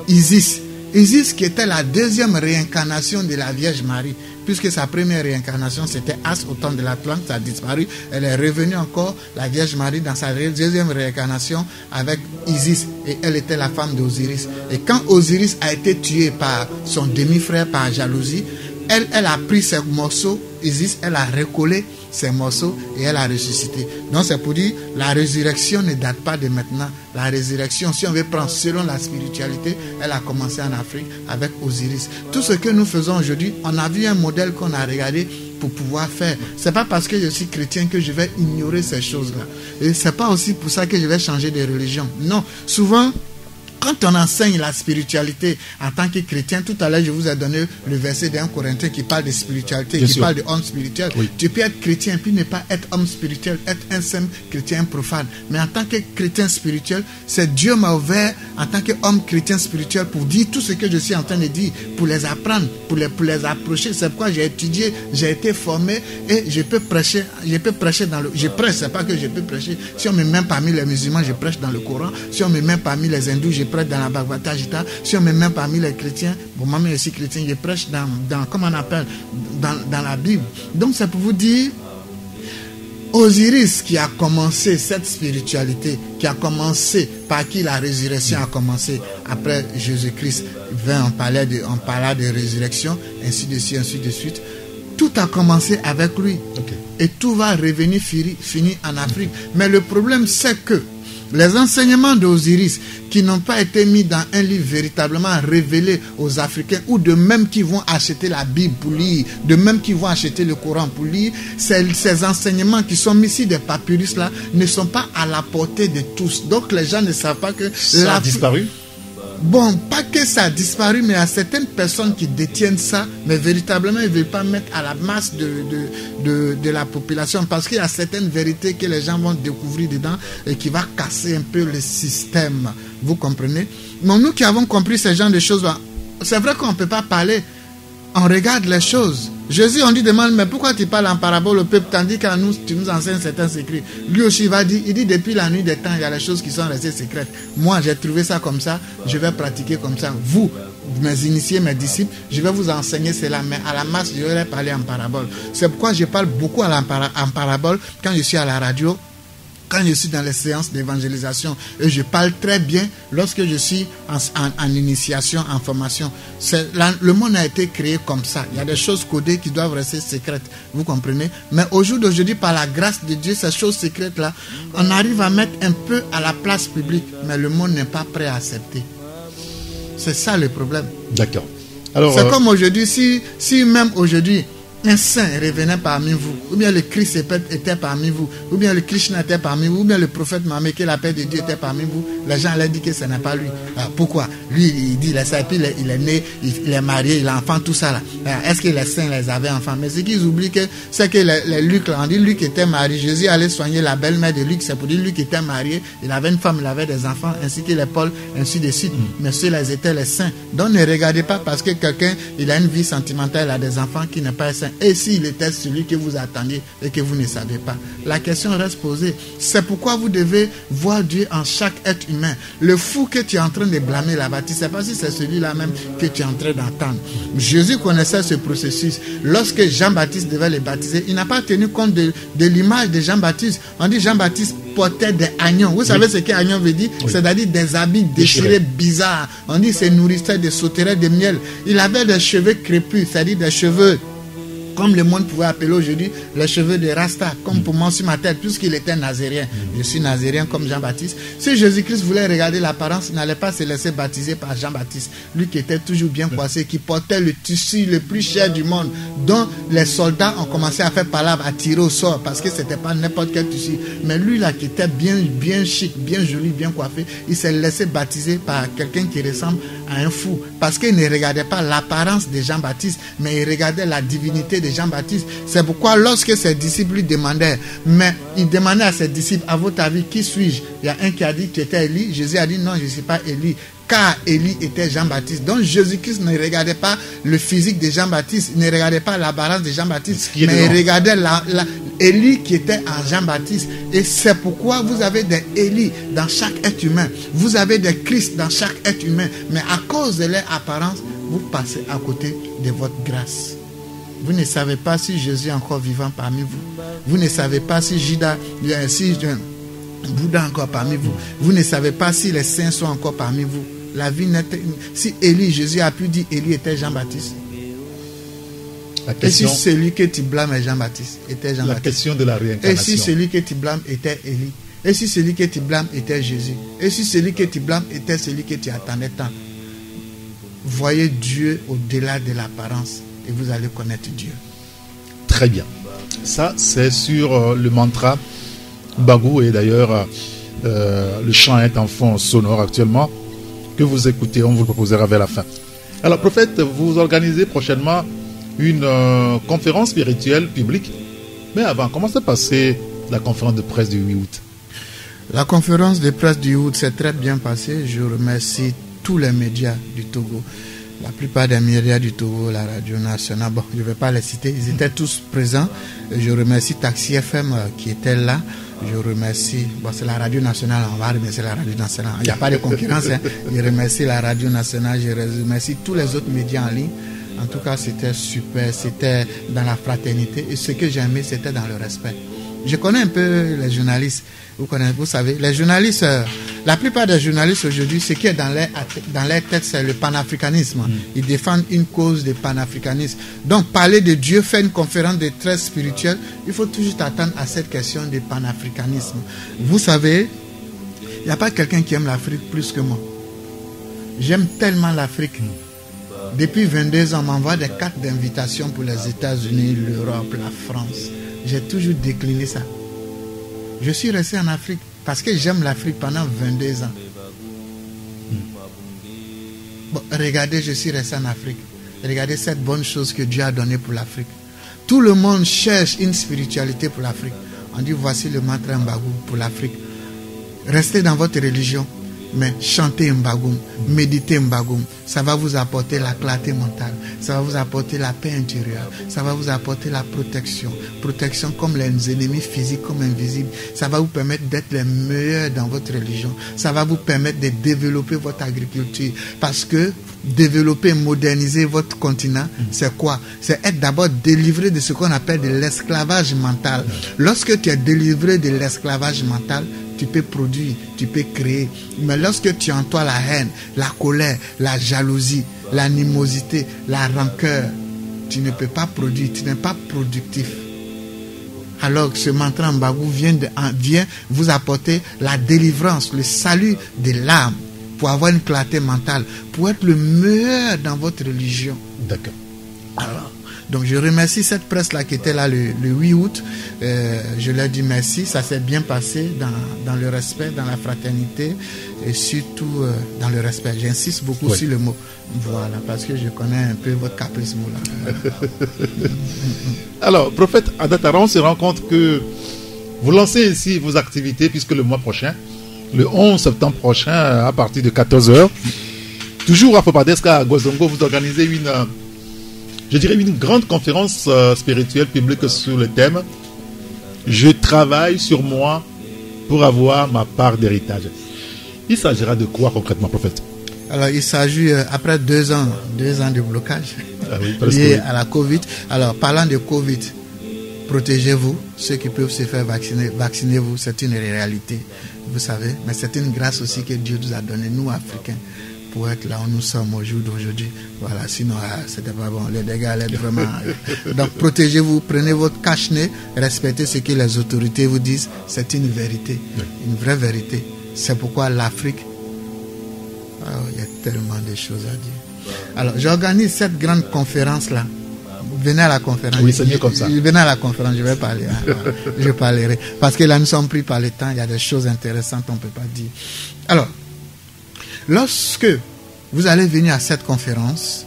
Isis. Isis qui était la deuxième réincarnation de la Vierge Marie, puisque sa première réincarnation c'était As au temps de l'Atlante, ça a disparu. Elle est revenue encore, la Vierge Marie, dans sa deuxième réincarnation avec Isis, et elle était la femme d'Osiris. Et quand Osiris a été tué par son demi-frère par jalousie, elle a pris ses morceaux, Isis, elle a recollé ces morceaux et elle a ressuscité. Donc c'est pour dire, la résurrection ne date pas de maintenant. La résurrection, si on veut prendre selon la spiritualité, elle a commencé en Afrique avec Osiris. Tout ce que nous faisons aujourd'hui, on a vu un modèle qu'on a regardé pour pouvoir faire. C'est pas parce que je suis chrétien que je vais ignorer ces choses-là. Et c'est pas aussi pour ça que je vais changer de religion. Non, souvent, quand on enseigne la spiritualité en tant que chrétien, tout à l'heure je vous ai donné le verset d'un Corinthien qui parle de spiritualité, qui parle de homme spirituel. Oui. Tu peux être chrétien puis ne pas être homme spirituel, être un simple chrétien profane. Mais en tant que chrétien spirituel, c'est Dieu m'a ouvert en tant qu'homme chrétien spirituel pour dire tout ce que je suis en train de dire, pour les apprendre, pour les approcher. C'est pourquoi j'ai étudié, j'ai été formé et je peux prêcher dans le... Je prêche, c'est pas que je peux prêcher. Si on me met parmi les musulmans, je prêche dans le Coran. Si on me met parmi les hindous, je prêche dans la Bhagavad Gita. Si on me met parmi les chrétiens, bon, moi je suis chrétien, je prêche dans comment on appelle, dans la Bible. Donc c'est pour vous dire, Osiris qui a commencé cette spiritualité, qui a commencé par qui la résurrection a commencé après Jésus-Christ, on parlait de résurrection, ainsi de suite. Tout a commencé avec lui. Okay. Et tout va revenir finir en Afrique. Mais le problème, c'est que les enseignements d'Osiris qui n'ont pas été mis dans un livre véritablement révélé aux Africains, ou de même qui vont acheter la Bible pour lire, de même qui vont acheter le Coran pour lire, ces enseignements qui sont mis sur des papyrus là ne sont pas à la portée de tous. Donc les gens ne savent pas que ça a disparu. Bon, pas que ça a disparu, mais il y a certaines personnes qui détiennent ça, mais véritablement, ils ne veulent pas mettre à la masse de la population, parce qu'il y a certaines vérités que les gens vont découvrir dedans et qui va casser un peu le système. Vous comprenez? Mais nous qui avons compris ce genre de choses, c'est vrai qu'on ne peut pas parler. On regarde les choses. Jésus, on lui demande, mais pourquoi tu parles en parabole au peuple, tandis qu'à nous, tu nous enseignes certains secrets. Lui aussi va dire, il dit, depuis la nuit des temps, il y a des choses qui sont restées secrètes. Moi, j'ai trouvé ça comme ça, je vais pratiquer comme ça. Vous, mes initiés, mes disciples, je vais vous enseigner cela, mais à la masse, je vais parler en parabole. C'est pourquoi je parle beaucoup en parabole quand je suis à la radio, quand je suis dans les séances d'évangélisation, et je parle très bien lorsque je suis en initiation, en formation. Le monde a été créé comme ça. Il y a des choses codées qui doivent rester secrètes. Vous comprenez? Mais au jour d'aujourd'hui, par la grâce de Dieu, ces choses secrètes-là, on arrive à mettre un peu à la place publique, mais le monde n'est pas prêt à accepter. C'est ça le problème. D'accord. Alors, c'est comme aujourd'hui, si même aujourd'hui, un saint revenait parmi vous, ou bien le Christ était parmi vous, ou bien le Krishna était parmi vous, ou bien le prophète Mahomet, que la paix de Dieu était parmi vous, les gens allaient dire que ce n'est pas lui. Alors, pourquoi? Lui, il dit, il est né, il est marié, il a enfant, tout ça là. Alors, est-ce que les saints les avaient enfants? Mais ce qu'ils oublient, c'est que les Luc, on dit Luc était marié, Jésus allait soigner la belle-mère de Luc, c'est pour dire Luc était marié, il avait une femme, il avait des enfants, ainsi que les Paul, ainsi de suite. Mais ceux-là étaient les saints. Donc ne regardez pas parce que quelqu'un, il a une vie sentimentale, il a des enfants qui n'est pas saint. Et s'il était celui que vous attendiez et que vous ne savez pas, la question reste posée. C'est pourquoi vous devez voir Dieu en chaque être humain. Le fou que tu es en train de blâmer là-bas, tu ne sais pas si c'est celui-là même que tu es en train d'entendre. Jésus connaissait ce processus. Lorsque Jean-Baptiste devait le baptiser, il n'a pas tenu compte de l'image de Jean-Baptiste. On dit Jean-Baptiste portait des hagnons. Vous savez ce qu'un hagnon veut dire? C'est-à-dire des habits déchirés bizarres. On dit c'est nourrissait de sauterelles de miel. Il avait des cheveux crépus, c'est-à-dire des cheveux comme le monde pouvait appeler aujourd'hui les cheveux de Rasta, comme pour moi sur ma tête, puisqu'il était nazérien. Je suis nazérien comme Jean-Baptiste. Si Jésus-Christ voulait regarder l'apparence, il n'allait pas se laisser baptiser par Jean-Baptiste. Lui qui était toujours bien coiffé, qui portait le tissu le plus cher du monde, dont les soldats ont commencé à faire palabre, à tirer au sort, parce que c'était pas n'importe quel tissu. Mais lui là, qui était bien chic, bien joli, bien coiffé, il s'est laissé baptiser par quelqu'un qui ressemble à un fou, parce qu'il ne regardait pas l'apparence de Jean-Baptiste, mais il regardait la divinité de Jean-Baptiste. C'est pourquoi lorsque ses disciples lui demandaient, mais il demandait à ses disciples, à votre avis, qui suis-je? Il y a un qui a dit que tu étais Élie. Jésus a dit non, je ne suis pas Élie, car Élie était Jean-Baptiste. Donc Jésus-Christ ne regardait pas le physique de Jean-Baptiste, il ne regardait pas l'apparence de Jean-Baptiste, mais il regardait Élie qui était en Jean-Baptiste. Et c'est pourquoi vous avez des Élie dans chaque être humain, vous avez des Christ dans chaque être humain, mais à cause de leur apparence, vous passez à côté de votre grâce. Vous ne savez pas si Jésus est encore vivant parmi vous. Vous ne savez pas si Bouddha est encore parmi vous. Vous ne savez pas si les saints sont encore parmi vous. La vie n'était... Si Élie, Jésus a pu dire Élie était Jean-Baptiste. Et si celui que tu blâmes est Jean-Baptiste, était Jean-Baptiste. La question de la réincarnation. Et si celui que tu blâmes était Élie. Et si celui que tu blâmes était Jésus. Et si celui que tu blâmes était celui que tu attendais tant. Voyez Dieu au-delà de l'apparence et vous allez connaître Dieu. Très bien. Ça, c'est sur le mantra Bagou, et d'ailleurs le chant est en fond sonore actuellement que vous écoutez, on vous le proposera vers la fin. Alors prophète, vous organisez prochainement une conférence spirituelle publique, mais avant, comment s'est passée la conférence de presse du 8 août? La conférence de presse du 8 août s'est très bien passée. Je remercie tous les médias du Togo. La plupart des médias du Togo, la radio nationale, bon, je ne vais pas les citer, ils étaient tous présents. Je remercie Taxi FM qui était là. Je remercie, bon, c'est la radio nationale, on va remercier la radio nationale. Il n'y a pas de concurrence. Hein. Je remercie la radio nationale, je remercie tous les autres médias en ligne. En tout cas, c'était super, c'était dans la fraternité. Et ce que j'ai aimé, c'était dans le respect. Je connais un peu les journalistes. Vous savez, les journalistes, la plupart des journalistes aujourd'hui, ce qui est dans leur tête, c'est le panafricanisme. Ils défendent une cause de panafricanisme. Donc, parler de Dieu, faire une conférence de traite spirituelle, il faut toujours attendre à cette question de panafricanisme. Vous savez, il n'y a pas quelqu'un qui aime l'Afrique plus que moi. J'aime tellement l'Afrique. Depuis 22 ans, on m'envoie des cartes d'invitation pour les États-Unis, l'Europe, la France. J'ai toujours décliné ça. Je suis resté en Afrique parce que j'aime l'Afrique pendant 22 ans. Bon, regardez, je suis resté en Afrique. Regardez cette bonne chose que Dieu a donnée pour l'Afrique. Tout le monde cherche une spiritualité pour l'Afrique. On dit voici le mantra Mbagou pour l'Afrique. Restez dans votre religion, mais chantez Mbagoum, méditez Mbagoum. Ça va vous apporter la clarté mentale, ça va vous apporter la paix intérieure, ça va vous apporter la protection. Protection comme les ennemis physiques, comme invisibles. Ça va vous permettre d'être les meilleurs dans votre religion. Ça va vous permettre de développer votre agriculture. Parce que développer, moderniser votre continent, c'est quoi? C'est être d'abord délivré de ce qu'on appelle de l'esclavage mental. Lorsque tu es délivré de l'esclavage mental, tu peux produire, tu peux créer. Mais lorsque tu as en toi la haine, la colère, la jalousie, l'animosité, la rancœur, tu ne peux pas produire, tu n'es pas productif. Alors que ce mantra Mbagou vient vous apporter la délivrance, le salut de l'âme, pour avoir une clarté mentale, pour être le meilleur dans votre religion. D'accord. Alors, Donc je remercie cette presse-là qui était là le 8 août. Je leur dis merci, ça s'est bien passé dans le respect, dans la fraternité et surtout dans le respect. J'insiste beaucoup sur le mot. Voilà, parce que je connais un peu votre caprice là. Alors, prophète Adatara, on se rend compte que vous lancez ici vos activités puisque le mois prochain, le 11 septembre prochain, à partir de 14h, toujours à Fopadeska, à Gozongo, vous organisez une grande conférence spirituelle publique sur le thème « Je travaille sur moi pour avoir ma part d'héritage ». Il s'agira de quoi concrètement, prophète? Alors, il s'agit, après 2 ans de blocage lié à la Covid. Alors, parlant de Covid, protégez-vous. Ceux qui peuvent se faire vacciner, vaccinez-vous. C'est une réalité, vous savez. Mais c'est une grâce aussi que Dieu nous a donnée, nous, Africains, pour être là où nous sommes au jour d'aujourd'hui. Voilà, sinon, c'était pas bon. Les dégâts allaient vraiment... Donc, protégez-vous, prenez votre cache-nez, respectez ce que les autorités vous disent. C'est une vérité, une vraie vérité. C'est pourquoi l'Afrique... il y a tellement de choses à dire. Alors, j'organise cette grande conférence-là. Venez à la conférence. Oui, c'est mieux comme ça. Venez à la conférence, je vais parler. Je parlerai. Parce que là, nous sommes pris par le temps. Il y a des choses intéressantes, on ne peut pas dire. Alors, lorsque vous allez venir à cette conférence,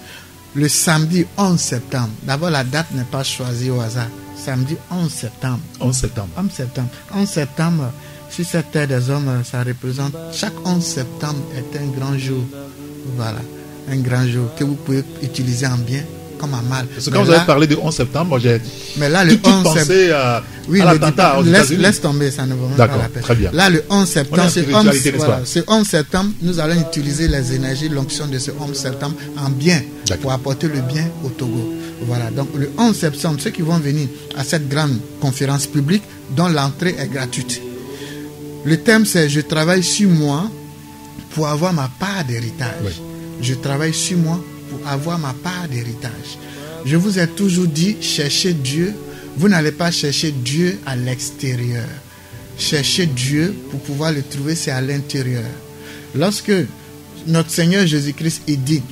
le samedi 11 septembre, d'abord, la date n'est pas choisie au hasard. Samedi 11 septembre. 11 septembre. 11 septembre. 11 septembre. Si cette terre des hommes, ça représente, chaque 11 septembre est un grand jour. Voilà, un grand jour que vous pouvez utiliser en bien comme en mal. Parce que quand vous avez parlé de 11 septembre, j'ai tout pensé à l'attentat aux États-Unis. Laisse tomber, ça ne vaut même pas la peine. Très bien. Là, le 11 septembre, ce 11 septembre, nous allons utiliser les énergies, l'onction de ce 11 septembre en bien pour apporter le bien au Togo. Voilà, donc le 11 septembre, ceux qui vont venir à cette grande conférence publique dont l'entrée est gratuite. Le thème c'est « Je travaille sur moi pour avoir ma part d'héritage ». Je travaille sur moi pour avoir ma part d'héritage. Je vous ai toujours dit, cherchez Dieu. Vous n'allez pas chercher Dieu à l'extérieur. Cherchez Dieu pour pouvoir le trouver, c'est à l'intérieur. Lorsque notre Seigneur Jésus-Christ, il dit,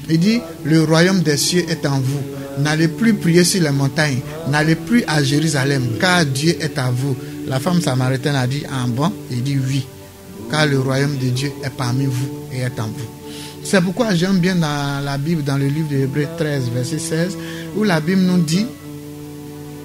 le royaume des cieux est en vous. N'allez plus prier sur les montagnes. N'allez plus à Jérusalem, car Dieu est à vous. La femme samaritaine a dit, ah bon? Il dit oui, car le royaume de Dieu est parmi vous et est en vous. C'est pourquoi j'aime bien dans la Bible, dans le livre de Hébreux 13, verset 16, où la Bible nous dit,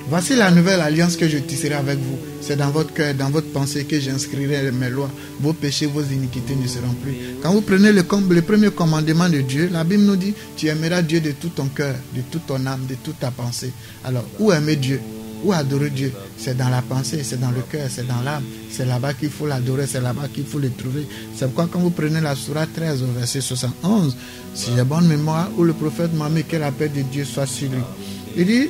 voici la nouvelle alliance que je tisserai avec vous. C'est dans votre cœur, dans votre pensée que j'inscrirai mes lois. Vos péchés, vos iniquités ne seront plus. Quand vous prenez le premier commandement de Dieu, la Bible nous dit, tu aimeras Dieu de tout ton cœur, de toute ton âme, de toute ta pensée. Alors, où aimer Dieu? Où adorer Dieu? C'est dans la pensée, c'est dans le cœur, c'est dans l'âme. C'est là-bas qu'il faut l'adorer, c'est là-bas qu'il faut le trouver. C'est pourquoi quand vous prenez la Sourate 13 au verset 71, si j'ai bonne mémoire, où le prophète m'a mis que la paix de Dieu soit sur lui. Il dit,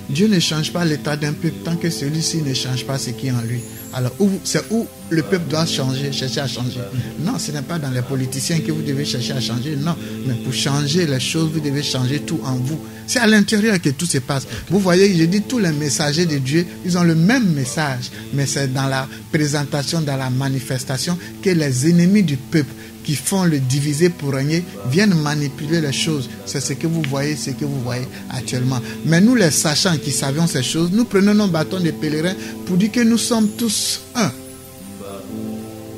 Dieu ne change pas l'état d'un peuple tant que celui-ci ne change pas ce qui est en lui. Alors, c'est où le peuple doit changer, chercher à changer. Non, ce n'est pas dans les politiciens que vous devez chercher à changer. Non, mais pour changer les choses, vous devez changer tout en vous. C'est à l'intérieur que tout se passe. Vous voyez, je dis tous les messagers de Dieu, ils ont le même message. Mais c'est dans la présentation, dans la manifestation que les ennemis du peuple qui font le diviser pour régner viennent manipuler les choses. C'est ce que vous voyez, actuellement. Mais nous, les sachants qui savions ces choses, nous prenons nos bâtons de pèlerins pour dire que nous sommes tous un.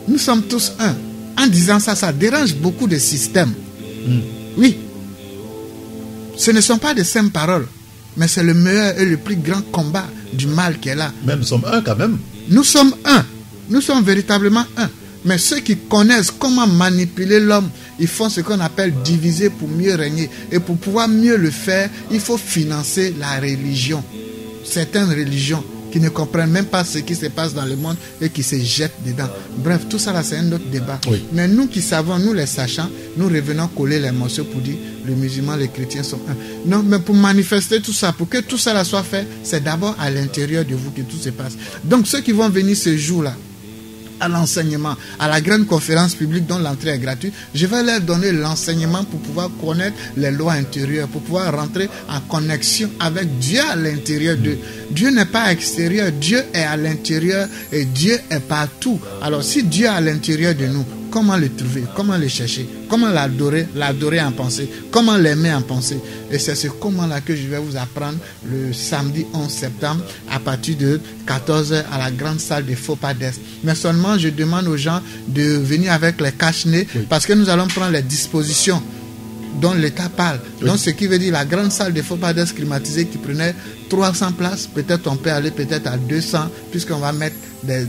Nous sommes tous un. En disant ça, ça dérange beaucoup de systèmes. Oui. Ce ne sont pas des simples paroles, mais c'est le meilleur et le plus grand combat du mal qui est là. Mais nous sommes un quand même. Nous sommes un. Nous sommes véritablement un. Mais ceux qui connaissent comment manipuler l'homme, ils font ce qu'on appelle diviser pour mieux régner. Et pour pouvoir mieux le faire, il faut financer la religion. Certaines religions qui ne comprennent même pas ce qui se passe dans le monde et qui se jettent dedans. Bref, tout ça là, c'est un autre débat. Oui. Mais nous qui savons, nous les sachants, nous revenons coller les morceaux pour dire les musulmans, les chrétiens sont un. Non, mais pour manifester tout ça, pour que tout ça là soit fait, c'est d'abord à l'intérieur de vous que tout se passe. Donc ceux qui vont venir ce jour-là, à l'enseignement, à la grande conférence publique dont l'entrée est gratuite, je vais leur donner l'enseignement pour pouvoir connaître les lois intérieures, pour pouvoir rentrer en connexion avec Dieu à l'intérieur d'eux. Dieu n'est pas extérieur, Dieu est à l'intérieur et Dieu est partout. Alors si Dieu est à l'intérieur de nous, comment le trouver, comment le chercher, comment l'adorer en pensée, comment l'aimer en pensée. Et c'est ce comment-là que je vais vous apprendre le samedi 11 septembre à partir de 14h à la grande salle de Faux Pas d'Est. Mais seulement je demande aux gens de venir avec les cache-nez parce que nous allons prendre les dispositions dont l'État parle. Donc ce qui veut dire la grande salle de Faux Pas d'Est climatisée qui prenait 300 places, peut-être on peut aller peut-être à 200 puisqu'on va mettre des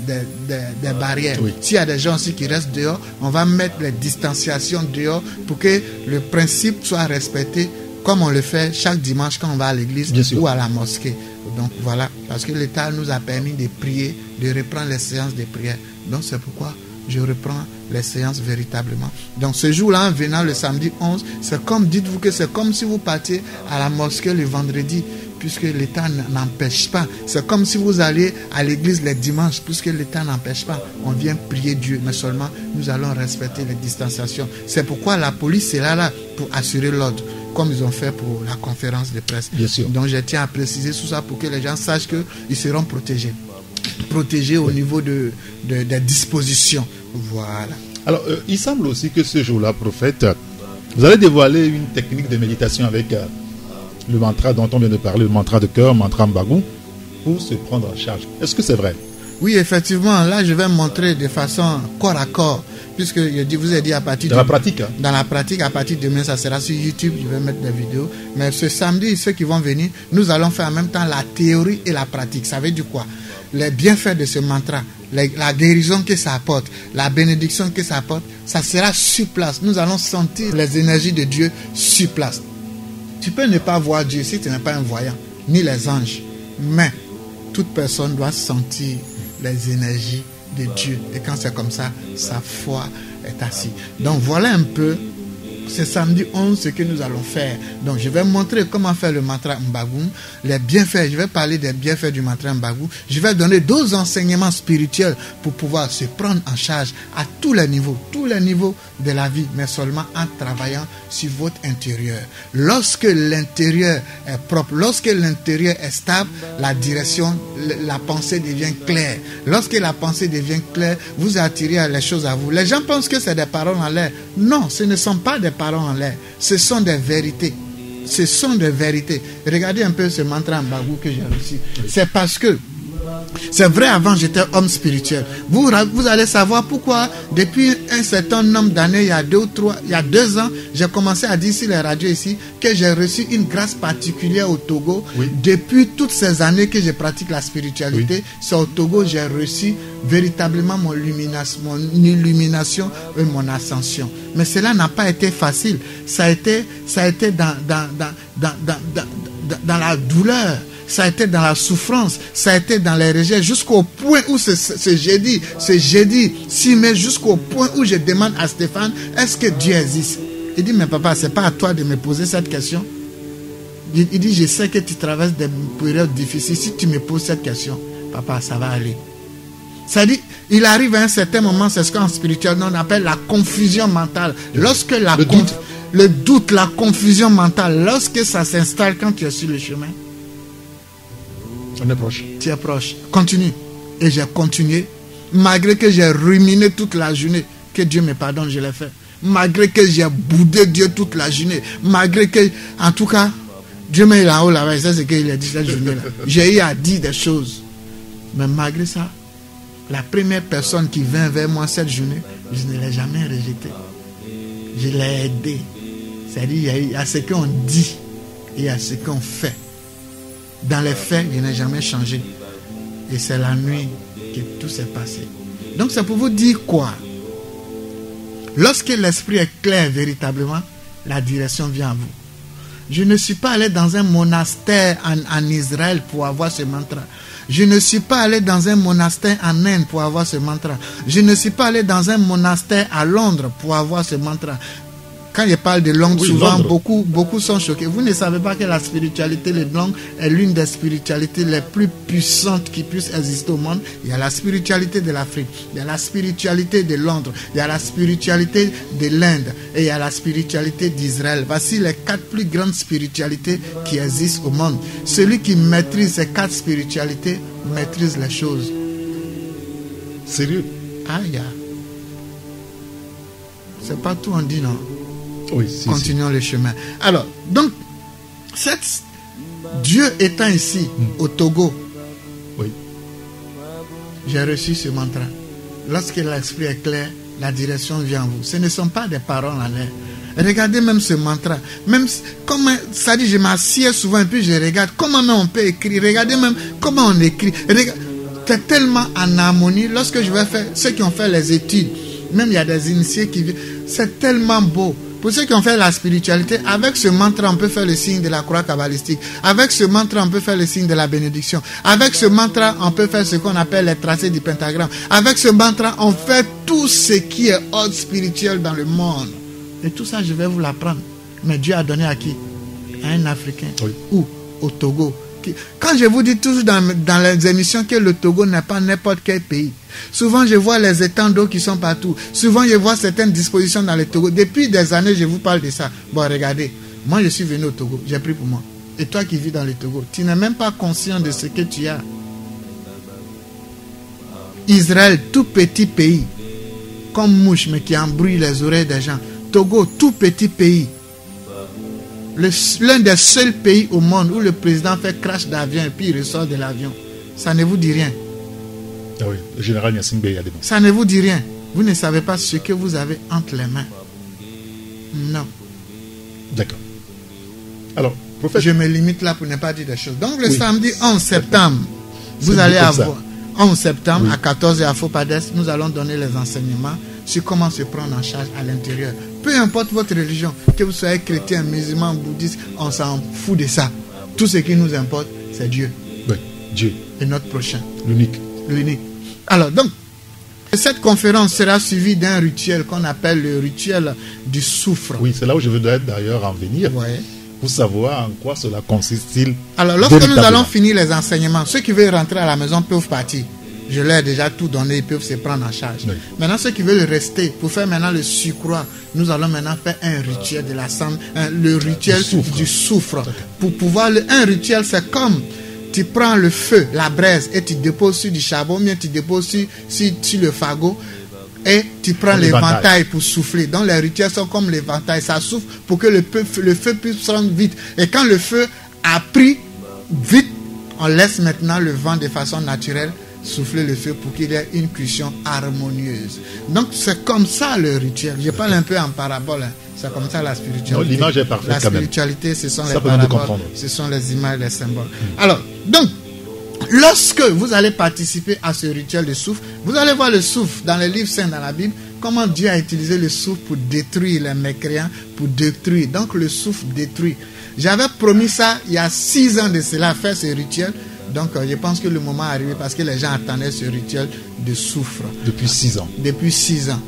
barrières. S'il y a des gens aussi qui restent dehors, on va mettre les distanciations dehors pour que le principe soit respecté comme on le fait chaque dimanche quand on va à l'église ou à la mosquée. Donc voilà, parce que l'État nous a permis de prier, de reprendre les séances de prière. Donc c'est pourquoi je reprends les séances véritablement. Donc ce jour-là, en venant le samedi 11, c'est comme, dites-vous que c'est comme si vous partiez à la mosquée le vendredi, puisque l'État n'empêche pas. C'est comme si vous alliez à l'église les dimanches, puisque l'État n'empêche pas. On vient prier Dieu, mais seulement nous allons respecter les distanciations. C'est pourquoi la police est là pour assurer l'ordre, comme ils ont fait pour la conférence de presse. Bien sûr. Donc je tiens à préciser tout ça pour que les gens sachent qu'ils seront protégés au niveau des dispositions. Voilà. Alors, il semble aussi que ce jour-là, prophète, vous allez dévoiler une technique de méditation avec le mantra dont on vient de parler, le mantra de cœur, mantra Mbagou, pour se prendre en charge. Est-ce que c'est vrai? Oui, effectivement, là, je vais montrer de façon corps à corps, puisque je vous ai dit à partir dans la pratique. Hein? Dans la pratique, à partir de demain, ça sera sur YouTube, je vais mettre des vidéos. Mais ce samedi, ceux qui vont venir, nous allons faire en même temps la théorie et la pratique. Ça veut dire quoi? Les bienfaits de ce mantra, la guérison que ça apporte, la bénédiction que ça apporte, ça sera sur place. Nous allons sentir les énergies de Dieu sur place. Tu peux ne pas voir Dieu si tu n'es pas un voyant, ni les anges. Mais toute personne doit sentir les énergies de Dieu. Et quand c'est comme ça, sa foi est assise. Donc voilà un peu, c'est samedi 11 ce que nous allons faire. Donc je vais montrer comment faire le mantra Mbagou, les bienfaits. Je vais parler des bienfaits du mantra Mbagou. Je vais donner 2 enseignements spirituels pour pouvoir se prendre en charge à tous les niveaux de la vie, mais seulement en travaillant sur votre intérieur. Lorsque l'intérieur est propre, lorsque l'intérieur est stable, la direction, la pensée devient claire. Lorsque la pensée devient claire, vous attirez les choses à vous. Les gens pensent que c'est des paroles en l'air. Non, ce ne sont pas des paroles en l'air. Ce sont des vérités. Ce sont des vérités. Regardez un peu ce mantra Mbagou que j'ai reçu. C'est parce que c'est vrai, avant j'étais homme spirituel. Vous allez savoir pourquoi depuis un certain nombre d'années, il y a 2 ans, j'ai commencé à dire sur les radios ici que j'ai reçu une grâce particulière au Togo. Oui. Depuis toutes ces années que je pratique la spiritualité, c'est au Togo j'ai reçu véritablement mon illumination et mon ascension. Mais cela n'a pas été facile. Ça a été dans la douleur. Ça a été dans la souffrance, ça a été dans les rejets, jusqu'au point où ce jeudi 6 mai, jusqu'au point où je demande à Stéphane, est-ce que Dieu existe? Il dit, mais papa, c'est pas à toi de me poser cette question. Il dit, je sais que tu traverses des périodes difficiles. Si tu me poses cette question, papa, ça va aller. C'est-à-dire, il arrive à un certain moment, c'est ce qu'en spirituel on appelle la confusion mentale. Lorsque le doute, la confusion mentale, lorsque ça s'installe quand tu es sur le chemin, on est proche. Tu es proche. Continue. Et j'ai continué. Malgré que j'ai ruminé toute la journée. Que Dieu me pardonne, je l'ai fait. Malgré que j'ai boudé Dieu toute la journée. Malgré que, en tout cas, Dieu m'a eu là-haut là-bas. C'est ce qu'il a dit cette journée-là. J'ai eu à dire des choses. Mais malgré ça, la première personne qui vint vers moi cette journée, je ne l'ai jamais rejetée. Je l'ai aidé. C'est-à-dire, il y a ce qu'on dit et il y a ce qu'on fait. Dans les faits, il n'a jamais changé. Et c'est la nuit que tout s'est passé. Donc c'est pour vous dire quoi? Lorsque l'esprit est clair véritablement, la direction vient à vous. Je ne suis pas allé dans un monastère en Israël pour avoir ce mantra. Je ne suis pas allé dans un monastère en Inde pour avoir ce mantra. Je ne suis pas allé dans un monastère à Londres pour avoir ce mantra. Quand je parle de langue, souvent, beaucoup sont choqués. Vous ne savez pas que la spiritualité, les langues, est l'une des spiritualités les plus puissantes qui puissent exister au monde. Il y a la spiritualité de l'Afrique, il y a la spiritualité de Londres, il y a la spiritualité de l'Inde et il y a la spiritualité d'Israël. Voici les 4 plus grandes spiritualités qui existent au monde. Celui qui maîtrise ces 4 spiritualités maîtrise les choses. Sérieux? Ah, yeah. C'est pas tout, on dit non. Oui, si, Continuons le chemin. Alors, donc, Dieu étant ici, au Togo, oui. j'ai reçu ce mantra. Lorsque l'esprit est clair, la direction vient à vous. Ce ne sont pas des paroles en l'air. Regardez même ce mantra. Même comment, ça dit, je m'assieds souvent et puis je regarde comment même on peut écrire. Regardez même comment on écrit. C'est tellement en harmonie. Lorsque je vais faire, ceux qui ont fait les études, même il y a des initiés qui viennent, c'est tellement beau. Pour ceux qui ont fait la spiritualité, avec ce mantra, on peut faire le signe de la croix kabbalistique. Avec ce mantra, on peut faire le signe de la bénédiction. Avec ce mantra, on peut faire ce qu'on appelle les tracés du pentagramme. Avec ce mantra, on fait tout ce qui est ordre spirituel dans le monde. Et tout ça, je vais vous l'apprendre. Mais Dieu a donné à qui? À un Africain. Oui. Ou au Togo. Quand je vous dis toujours dans les émissions que le Togo n'est pas n'importe quel pays, souvent je vois les étangs d'eau qui sont partout. Souvent je vois certaines dispositions dans le Togo. Depuis des années, je vous parle de ça. Bon, regardez, moi je suis venu au Togo, j'ai pris pour moi. Et toi qui vis dans le Togo, tu n'es même pas conscient de ce que tu as. Israël, tout petit pays, comme mouche, mais qui embrouille les oreilles des gens. Togo, tout petit pays. L'un des seuls pays au monde où le président fait crash d'avion et puis il ressort de l'avion. Ça ne vous dit rien. Ah oui, le général Nyasingbe Yadema. Ça ne vous dit rien. Vous ne savez pas ce que vous avez entre les mains. Non. D'accord. Alors, prophète. Je me limite là pour ne pas dire des choses. Donc le Oui. samedi 11 septembre, vous C'est allez comme ça. avoir 11 septembre Oui. à 14h à Fopades, nous allons donner les enseignements sur comment se prendre en charge à l'intérieur. Peu importe votre religion, que vous soyez chrétien, musulman, bouddhiste, on s'en fout de ça. Tout ce qui nous importe, c'est Dieu Oui, Dieu, et notre prochain, l'unique. l'unique. Alors donc, cette conférence sera suivie d'un rituel qu'on appelle le rituel du soufre. Oui, c'est là où je veux d'ailleurs en venir. Ouais. Pour savoir en quoi cela consiste-t-il. Alors, lorsque nous véritablement. allons finir les enseignements, ceux qui veulent rentrer à la maison peuvent partir. Je leur ai déjà tout donné, ils peuvent se prendre en charge. Oui. Maintenant, ceux qui veulent rester, pour faire maintenant le sucroît, nous allons maintenant faire un rituel de la cendre, le rituel du soufre. Pour pouvoir, un rituel, c'est comme tu prends le feu, la braise, et tu déposes sur du charbon, bien tu déposes sur le fagot, et tu prends l'éventail pour souffler. Donc les rituels sont comme l'éventail, ça souffle pour que le feu puisse prendre vite. Et quand le feu a pris vite, on laisse maintenant le vent de façon naturelle souffler le feu pour qu'il y ait une cuisson harmonieuse. Donc c'est comme ça le rituel. Je parle un peu en parabole, hein. C'est comme ça la spiritualité. L'image est parfaite. La quand même. spiritualité, ce sont Ça les permet de paraboles, comprendre. ce sont les images, les symboles. Alors, donc, lorsque vous allez participer à ce rituel de souffle, vous allez voir le souffle dans les livres saints, dans la Bible, comment Dieu a utilisé le souffle pour détruire les mécréants, pour détruire. Donc le souffle détruit. J'avais promis ça il y a 6 ans de cela, faire ce rituel. Donc je pense que le moment est arrivé parce que les gens attendaient ce rituel de souffle. Depuis 6 ans. Depuis 6 ans.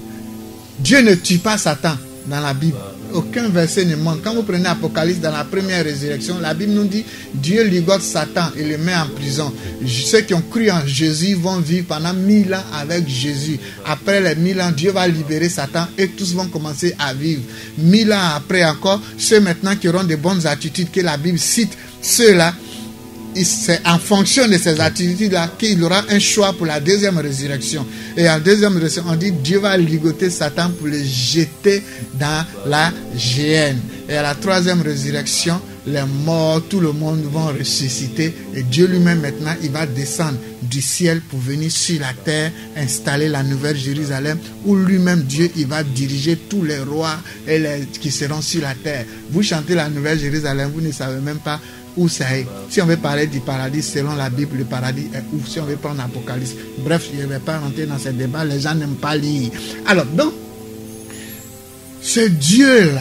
Dieu ne tue pas Satan dans la Bible. Aucun verset ne montre. Quand vous prenez Apocalypse dans la première résurrection, la Bible nous dit Dieu ligote Satan et le met en prison. Ceux qui ont cru en Jésus vont vivre pendant 1000 ans avec Jésus. Après les 1000 ans, Dieu va libérer Satan et tous vont commencer à vivre. 1000 ans après encore, ceux maintenant qui auront de bonnes attitudes que la Bible cite, ceux-là, c'est en fonction de ces attitudes-là qu'il aura un choix pour la deuxième résurrection. Et en deuxième résurrection, on dit Dieu va ligoter Satan pour le jeter dans la géhenne. Et à la troisième résurrection, les morts, tout le monde vont ressusciter. Et Dieu lui-même maintenant, il va descendre du ciel pour venir sur la terre, installer la nouvelle Jérusalem, où lui-même Dieu, il va diriger tous les rois qui seront sur la terre. Vous chantez la nouvelle Jérusalem, vous ne savez même pas où ça est. Si on veut parler du paradis, selon la Bible, le paradis est où? Si on veut prendre l'Apocalypse. Bref, je ne vais pas rentrer dans ces débats, les gens n'aiment pas lire. Alors, donc, ce Dieu-là,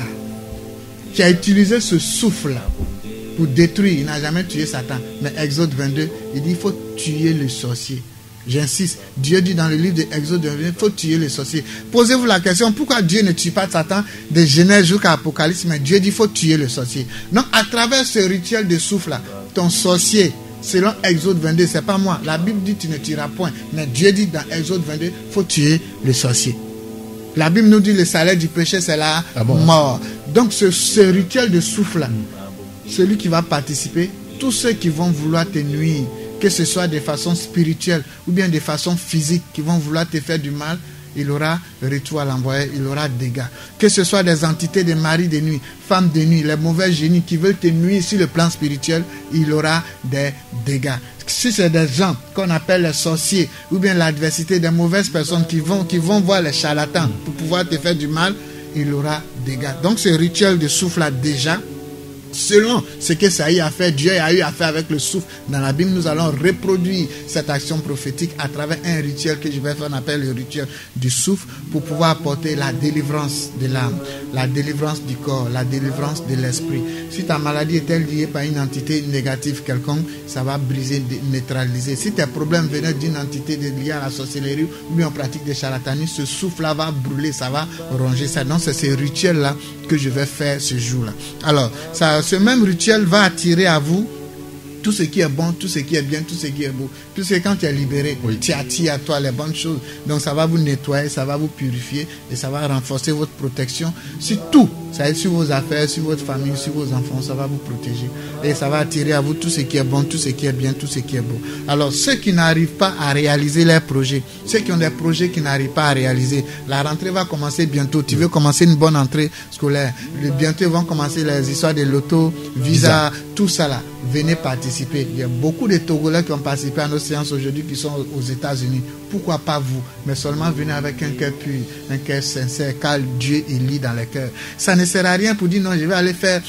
qui a utilisé ce souffle-là pour détruire, il n'a jamais tué Satan. Mais Exode 22, il dit, il faut tuer le sorcier. J'insiste, Dieu dit dans le livre de Exode 22, il faut tuer le sorcier. Posez-vous la question, pourquoi Dieu ne tue pas Satan de Genèse jusqu'à Apocalypse, mais Dieu dit, il faut tuer le sorcier. Donc, à travers ce rituel de souffle-là, ton sorcier, selon Exode 22, c'est pas moi. La Bible dit, tu ne tueras point. Mais Dieu dit dans Exode 22, il faut tuer le sorcier. La Bible nous dit, le salaire du péché, c'est la mort. Donc, ce rituel de souffle-là, celui qui va participer, tous ceux qui vont vouloir te nuire, que ce soit de façon spirituelle ou bien de façon physique, qui vont vouloir te faire du mal, il aura retour à l'envoyé, il aura dégâts. Que ce soit des entités de mari de nuit, femmes de nuit, les mauvais génies qui veulent te nuire sur le plan spirituel, il aura des dégâts. Si c'est des gens qu'on appelle les sorciers, ou bien l'adversité, des mauvaises personnes qui vont voir les charlatans pour pouvoir te faire du mal, il aura des dégâts. Donc ce rituel de souffle là, déjà, selon ce que ça a eu à faire, Dieu a eu à faire avec le souffle. Dans la Bible, nous allons reproduire cette action prophétique à travers un rituel que je vais faire, on appelle le rituel du souffle, pour pouvoir apporter la délivrance de l'âme, la délivrance du corps, la délivrance de l'esprit. Si ta maladie est liée par une entité négative quelconque, ça va briser, neutraliser. Si tes problèmes venaient d'une entité liée à la sorcellerie ou bien en pratique des charlatanisme, ce souffle-là va brûler, ça va ronger ça. Donc c'est ce rituel-là que je vais faire ce jour-là. Alors, ce même rituel va attirer à vous tout ce qui est bon, tout ce qui est bien, tout ce qui est beau. Puisque quand tu es libéré, tu attires à toi les bonnes choses. Donc ça va vous nettoyer, ça va vous purifier et ça va renforcer votre protection sur tout. Ça va être sur vos affaires, sur votre famille, sur vos enfants, ça va vous protéger. Et ça va attirer à vous tout ce qui est bon, tout ce qui est bien, tout ce qui est beau. Alors ceux qui n'arrivent pas à réaliser leurs projets, ceux qui ont des projets qui n'arrivent pas à réaliser, la rentrée va commencer bientôt. Tu veux commencer une bonne entrée scolaire. Bientôt vont commencer les histoires de l'auto, visa, tout ça là. Venez participer. Il y a beaucoup de Togolais qui ont participé à nos séances aujourd'hui qui sont aux États-Unis. Pourquoi pas vous? Mais seulement venez avec un cœur pur, un cœur sincère, car Dieu il lit dans les cœurs. Ça ne sert à rien pour dire non, je vais aller faire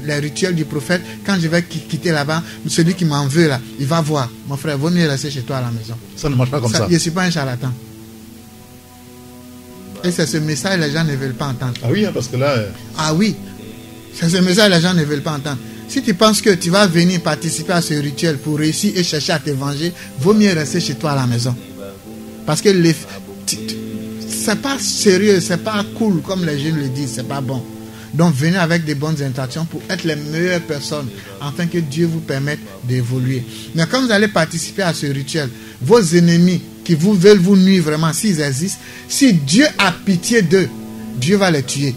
les rituels du prophète. Quand je vais quitter là-bas, celui qui m'en veut là, il va voir. Mon frère, vaut mieux rester chez toi à la maison. Ça ne marche pas comme ça. Je ne suis pas un charlatan. Et c'est ce message que les gens ne veulent pas entendre. Ah oui, parce que là... Ah oui. C'est ce message que les gens ne veulent pas entendre. Si tu penses que tu vas venir participer à ce rituel pour réussir et chercher à te venger, vaut mieux rester chez toi à la maison. Parce que c'est pas sérieux, c'est pas cool comme les jeunes le disent, c'est pas bon. Donc venez avec des bonnes intentions pour être les meilleures personnes afin que Dieu vous permette d'évoluer. Mais quand vous allez participer à ce rituel, vos ennemis qui veulent vous nuire vraiment, s'ils existent, si Dieu a pitié d'eux, Dieu va les tuer.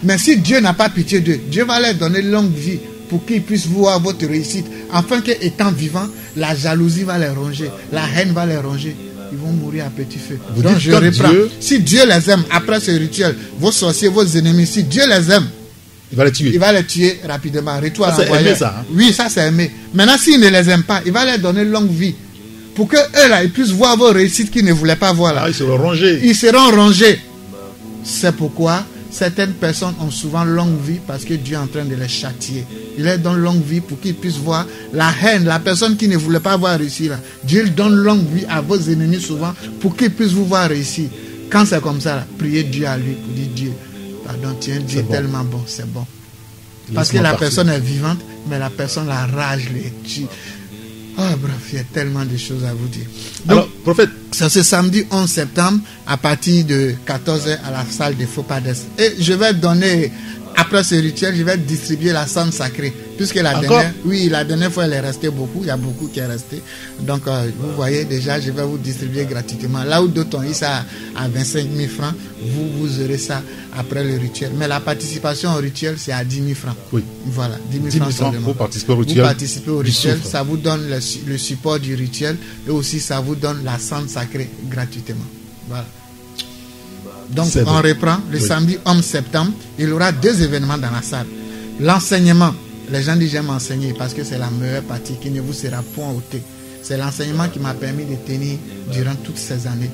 Mais si Dieu n'a pas pitié d'eux, Dieu va leur donner longue vie pour qu'ils puissent voir votre réussite. Afin qu'étant vivants, la jalousie va les ronger, la haine va les ronger. Ils vont mourir à petit feu. Donc je reprends. Si Dieu les aime, après ce rituel, vos sorciers, vos ennemis, si Dieu les aime, il va les tuer. Il va les tuer rapidement. Retour ça, c'est aimé, ça. Hein? Oui, ça c'est aimé. Maintenant, s'il ne les aime pas, il va leur donner longue vie. Pour que eux là, ils puissent voir vos réussites qu'ils ne voulaient pas voir là. Ah, ils seront rongés. Ils seront rongés. C'est pourquoi certaines personnes ont souvent longue vie parce que Dieu est en train de les châtier. Il leur donne longue vie pour qu'ils puissent voir la haine, la personne qui ne voulait pas voir réussir là. Dieu donne longue vie à vos ennemis souvent pour qu'ils puissent vous voir réussir. Quand c'est comme ça, là, priez Dieu à lui pour dire Dieu, pardon, tiens, Dieu est tellement bon, c'est bon. Parce que la personne est vivante, mais la personne, la rage, les tue. Oh bref, il y a tellement de choses à vous dire. Donc, alors, prophète, c'est ce samedi 11 septembre à partir de 14h à la salle de Fopades. Et je vais donner, après ce rituel, je vais distribuer la cendre sacrée. Puisque la dernière fois, elle est restée beaucoup. Il y a beaucoup qui est resté. Donc, vous voyez déjà, je vais vous distribuer gratuitement. Là où d'autres ont eu ça à 25 000 francs, vous aurez ça après le rituel. Mais la participation au rituel, c'est à 10 000 francs. Oui. Voilà, 10 000 francs pour participer au rituel. Vous participez au rituel, ça vous donne le support du rituel et aussi ça vous donne la cendre sacrée gratuitement. Voilà. Donc, on reprend le samedi 11 septembre. Il y aura 2 événements dans la salle. L'enseignement. Les gens disent j'aime enseigner parce que c'est la meilleure partie qui ne vous sera point ôtée. C'est l'enseignement qui m'a permis de tenir durant toutes ces années.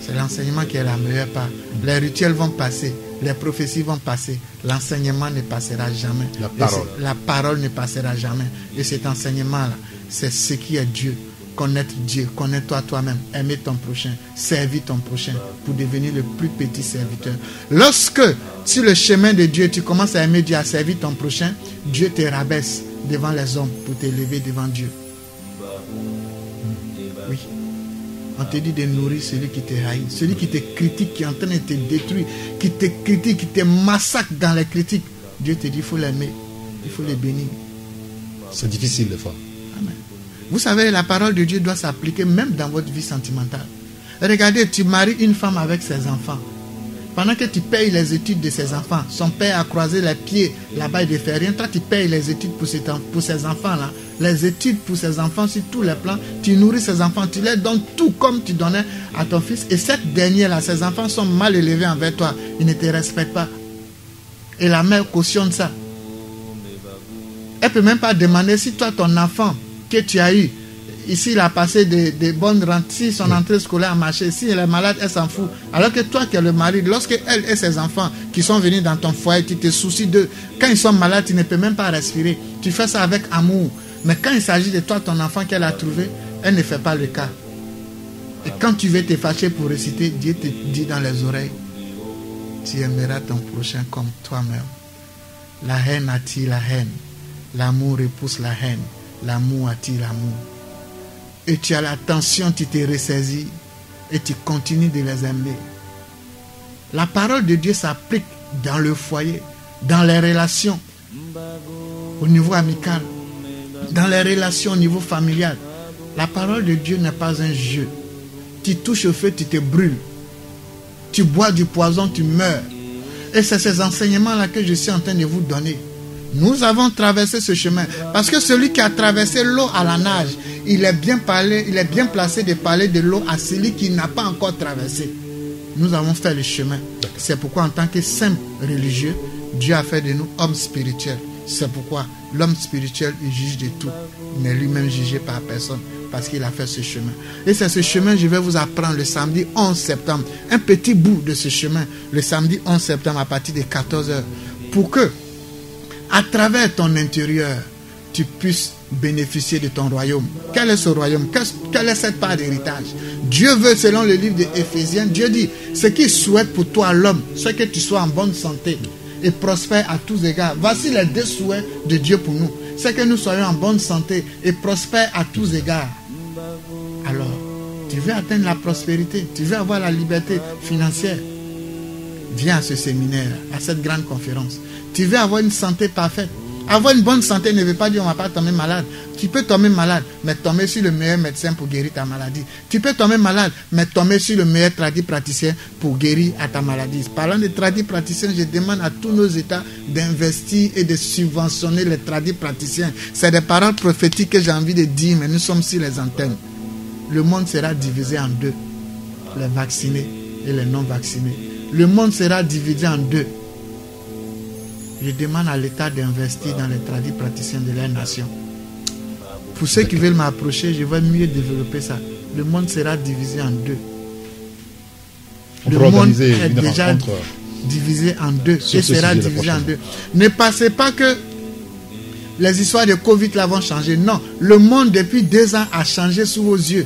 C'est l'enseignement qui est la meilleure part. Les rituels vont passer, les prophéties vont passer. L'enseignement ne passera jamais. La parole ne passera jamais. Et cet enseignement-là, c'est ce qui est Dieu. Connaître Dieu, connais-toi toi-même, aimer ton prochain, servir ton prochain pour devenir le plus petit serviteur. Lorsque sur le chemin de Dieu, tu commences à aimer Dieu, à servir ton prochain, Dieu te rabaisse devant les hommes pour t'élever devant Dieu. Oui. On te dit de nourrir celui qui te haït, celui qui te critique, qui est en train de te détruire, qui te critique, qui te massacre dans les critiques. Dieu te dit, il faut l'aimer, il faut les bénir. C'est difficile des fois. Amen. Vous savez, la parole de Dieu doit s'appliquer même dans votre vie sentimentale. Regardez, tu maries une femme avec ses enfants. Pendant que tu payes les études de ses enfants, son père a croisé les pieds là-bas, il ne fait rien. Toi, tu payes les études pour ses enfants-là. les études pour ses enfants sur tous les plans. Tu nourris ses enfants, tu leur donnes tout comme tu donnais à ton fils. Et cette dernière-là, ses enfants sont mal élevés envers toi. Ils ne te respectent pas. Et la mère cautionne ça. Elle ne peut même pas demander si toi, ton enfant que tu as eu, ici, il a passé des bonnes rentrées, si son entrée scolaire a marché, si elle est malade, elle s'en fout. Alors que toi qui es le mari, lorsque elle et ses enfants qui sont venus dans ton foyer, tu te soucies d'eux. Quand ils sont malades, tu ne peux même pas respirer. Tu fais ça avec amour. Mais quand il s'agit de toi, ton enfant qu'elle a trouvé, elle ne fait pas le cas. Et quand tu veux te fâcher pour réciter, Dieu te dit dans les oreilles, tu aimeras ton prochain comme toi-même. La haine attire la haine. L'amour repousse la haine. L'amour attire l'amour. Et tu as l'attention, tu te ressaisis et tu continues de les aimer. La parole de Dieu s'applique dans le foyer, dans les relations, au niveau amical, dans les relations au niveau familial. La parole de Dieu n'est pas un jeu. Tu touches au feu, tu te brûles. Tu bois du poison, tu meurs. Et c'est ces enseignements-là que je suis en train de vous donner. Nous avons traversé ce chemin. Parce que celui qui a traversé l'eau à la nage, il est bien placé de parler de l'eau à celui qui n'a pas encore traversé. Nous avons fait le chemin. C'est pourquoi en tant que simple religieux, Dieu a fait de nous hommes spirituels. C'est pourquoi l'homme spirituel, il juge de tout. Il n'est lui-même jugé par personne. Parce qu'il a fait ce chemin. Et c'est ce chemin que je vais vous apprendre le samedi 11 septembre. Un petit bout de ce chemin. Le samedi 11 septembre à partir de 14h. Pour que à travers ton intérieur, tu puisses bénéficier de ton royaume. Quel est ce royaume? Quelle est cette part d'héritage? Dieu veut, selon le livre d'Éphésiens, Dieu dit, ce qu'il souhaite pour toi l'homme, c'est que tu sois en bonne santé et prospère à tous égards. Voici les deux souhaits de Dieu pour nous. C'est que nous soyons en bonne santé et prospères à tous égards. Alors, tu veux atteindre la prospérité, tu veux avoir la liberté financière, viens à ce séminaire, à cette grande conférence. Tu veux avoir une santé parfaite. Avoir une bonne santé ne veut pas dire qu'on ne va pas tomber malade. Tu peux tomber malade, mais tomber sur le meilleur médecin pour guérir ta maladie. Tu peux tomber malade, mais tomber sur le meilleur praticien pour guérir à ta maladie. Parlant de praticiens, je demande à tous nos États d'investir et de subventionner les praticiens. C'est des paroles prophétiques que j'ai envie de dire, mais nous sommes sur les antennes. Le monde sera divisé en deux. Les vaccinés et les non vaccinés. Le monde sera divisé en deux. Je demande à l'État d'investir dans les praticiens de leur nation. Pour ceux qui veulent m'approcher, je vais mieux développer ça. Le monde sera divisé en deux. Le monde est déjà divisé en deux et sera divisé en deux. Ne pensez pas que les histoires de Covid là vont changer. Non, le monde depuis 2 ans a changé sous vos yeux.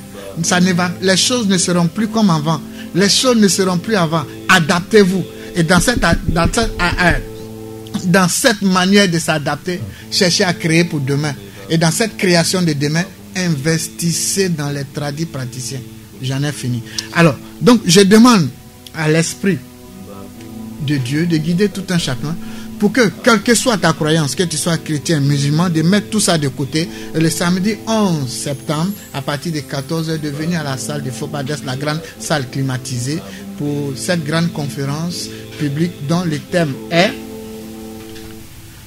Les choses ne seront plus comme avant. Les choses ne seront plus avant. Adaptez-vous. Et dans cette manière de s'adapter, cherchez à créer pour demain. Et dans cette création de demain, investissez dans les praticiens. J'en ai fini. Alors, donc, je demande à l'Esprit de Dieu de guider tout un chacun pour que, quelle que soit ta croyance, que tu sois chrétien, musulman, de mettre tout ça de côté. Et le samedi 11 septembre, à partir de 14h, de venir à la salle de Fobades, la grande salle climatisée, pour cette grande conférence publique dont le thème est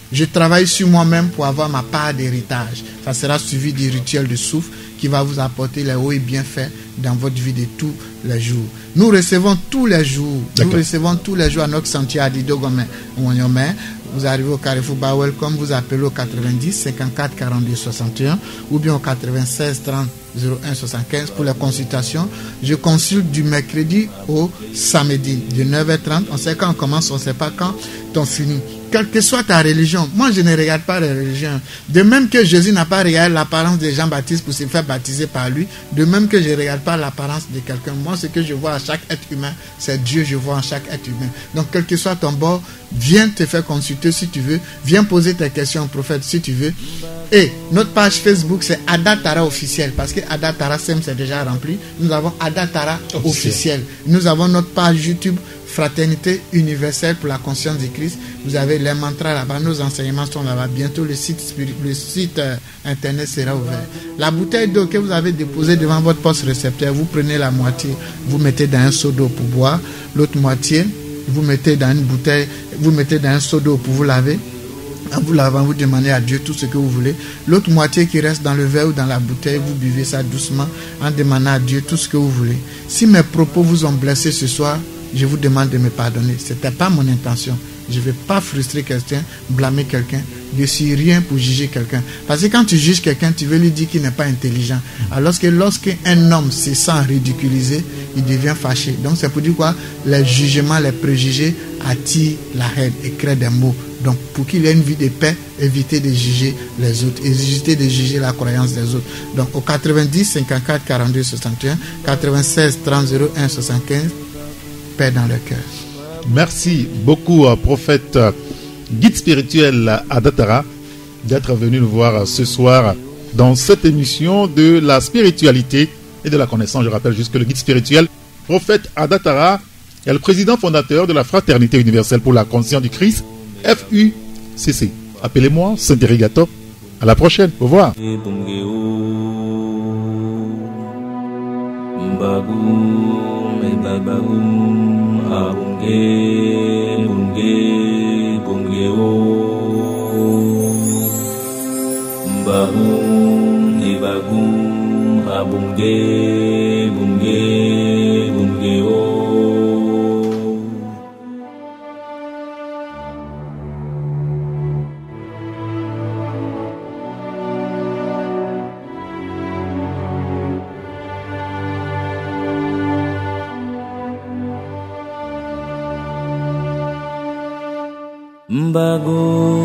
je travaille sur moi-même pour avoir ma part d'héritage. Ça sera suivi du rituel de souffle qui va vous apporter les hauts et bienfaits dans votre vie de tous les jours. Nous recevons tous les jours. Nous recevons tous les jours à notre sentier à Didogomé. Vous arrivez au Carrefour Bawel, comme vous appelez au 90 54 42 61 ou bien au 96 30 01 75 pour les consultations. Je consulte du mercredi au samedi de 9h30. On sait quand on commence, on ne sait pas quand on finit. Quelle que soit ta religion, moi je ne regarde pas les religions. De même que Jésus n'a pas regardé l'apparence de Jean-Baptiste pour se faire baptiser par lui, de même que je ne regarde pas l'apparence de quelqu'un. Moi, ce que je vois à chaque être humain, c'est Dieu, je vois en chaque être humain. Donc, quel que soit ton bord, viens te faire consulter si tu veux, viens poser tes questions au prophète si tu veux. Et notre page Facebook, c'est Adatara officiel, parce que Adatara Sem, c'est déjà rempli. Nous avons Adatara officiel. Nous avons notre page YouTube, Fraternité universelle pour la conscience du Christ. Vous avez les mantras là-bas, nos enseignements sont là-bas. Bientôt le site internet sera ouvert. La bouteille d'eau que vous avez déposée devant votre poste récepteur, vous prenez la moitié, vous mettez dans un seau d'eau pour boire. L'autre moitié, vous mettez dans une bouteille, vous mettez dans un seau d'eau pour vous laver. En vous lavant, vous demandez à Dieu tout ce que vous voulez. L'autre moitié qui reste dans le verre ou dans la bouteille, vous buvez ça doucement en demandant à Dieu tout ce que vous voulez. Si mes propos vous ont blessé ce soir, je vous demande de me pardonner. Ce n'était pas mon intention. Je ne vais pas frustrer quelqu'un, blâmer quelqu'un. Je ne suis rien pour juger quelqu'un. Parce que quand tu juges quelqu'un, tu veux lui dire qu'il n'est pas intelligent. Alors que lorsqu'un homme se sent ridiculisé, il devient fâché. Donc c'est pour dire quoi? Les jugements, les préjugés attirent la haine et créent des maux. Donc pour qu'il ait une vie de paix, évitez de juger les autres. Évitez de juger la croyance des autres. Donc au 90 54 42 61, 96 30 01 75, paix dans le cœur. Merci beaucoup, prophète guide spirituel Adatara, d'être venu nous voir ce soir dans cette émission de la spiritualité et de la connaissance. Je rappelle juste que le guide spirituel, prophète Adatara, est le président fondateur de la Fraternité universelle pour la conscience du Christ, FUCC. Appelez-moi Saint-Irrigator. À la prochaine. Au revoir. Mbago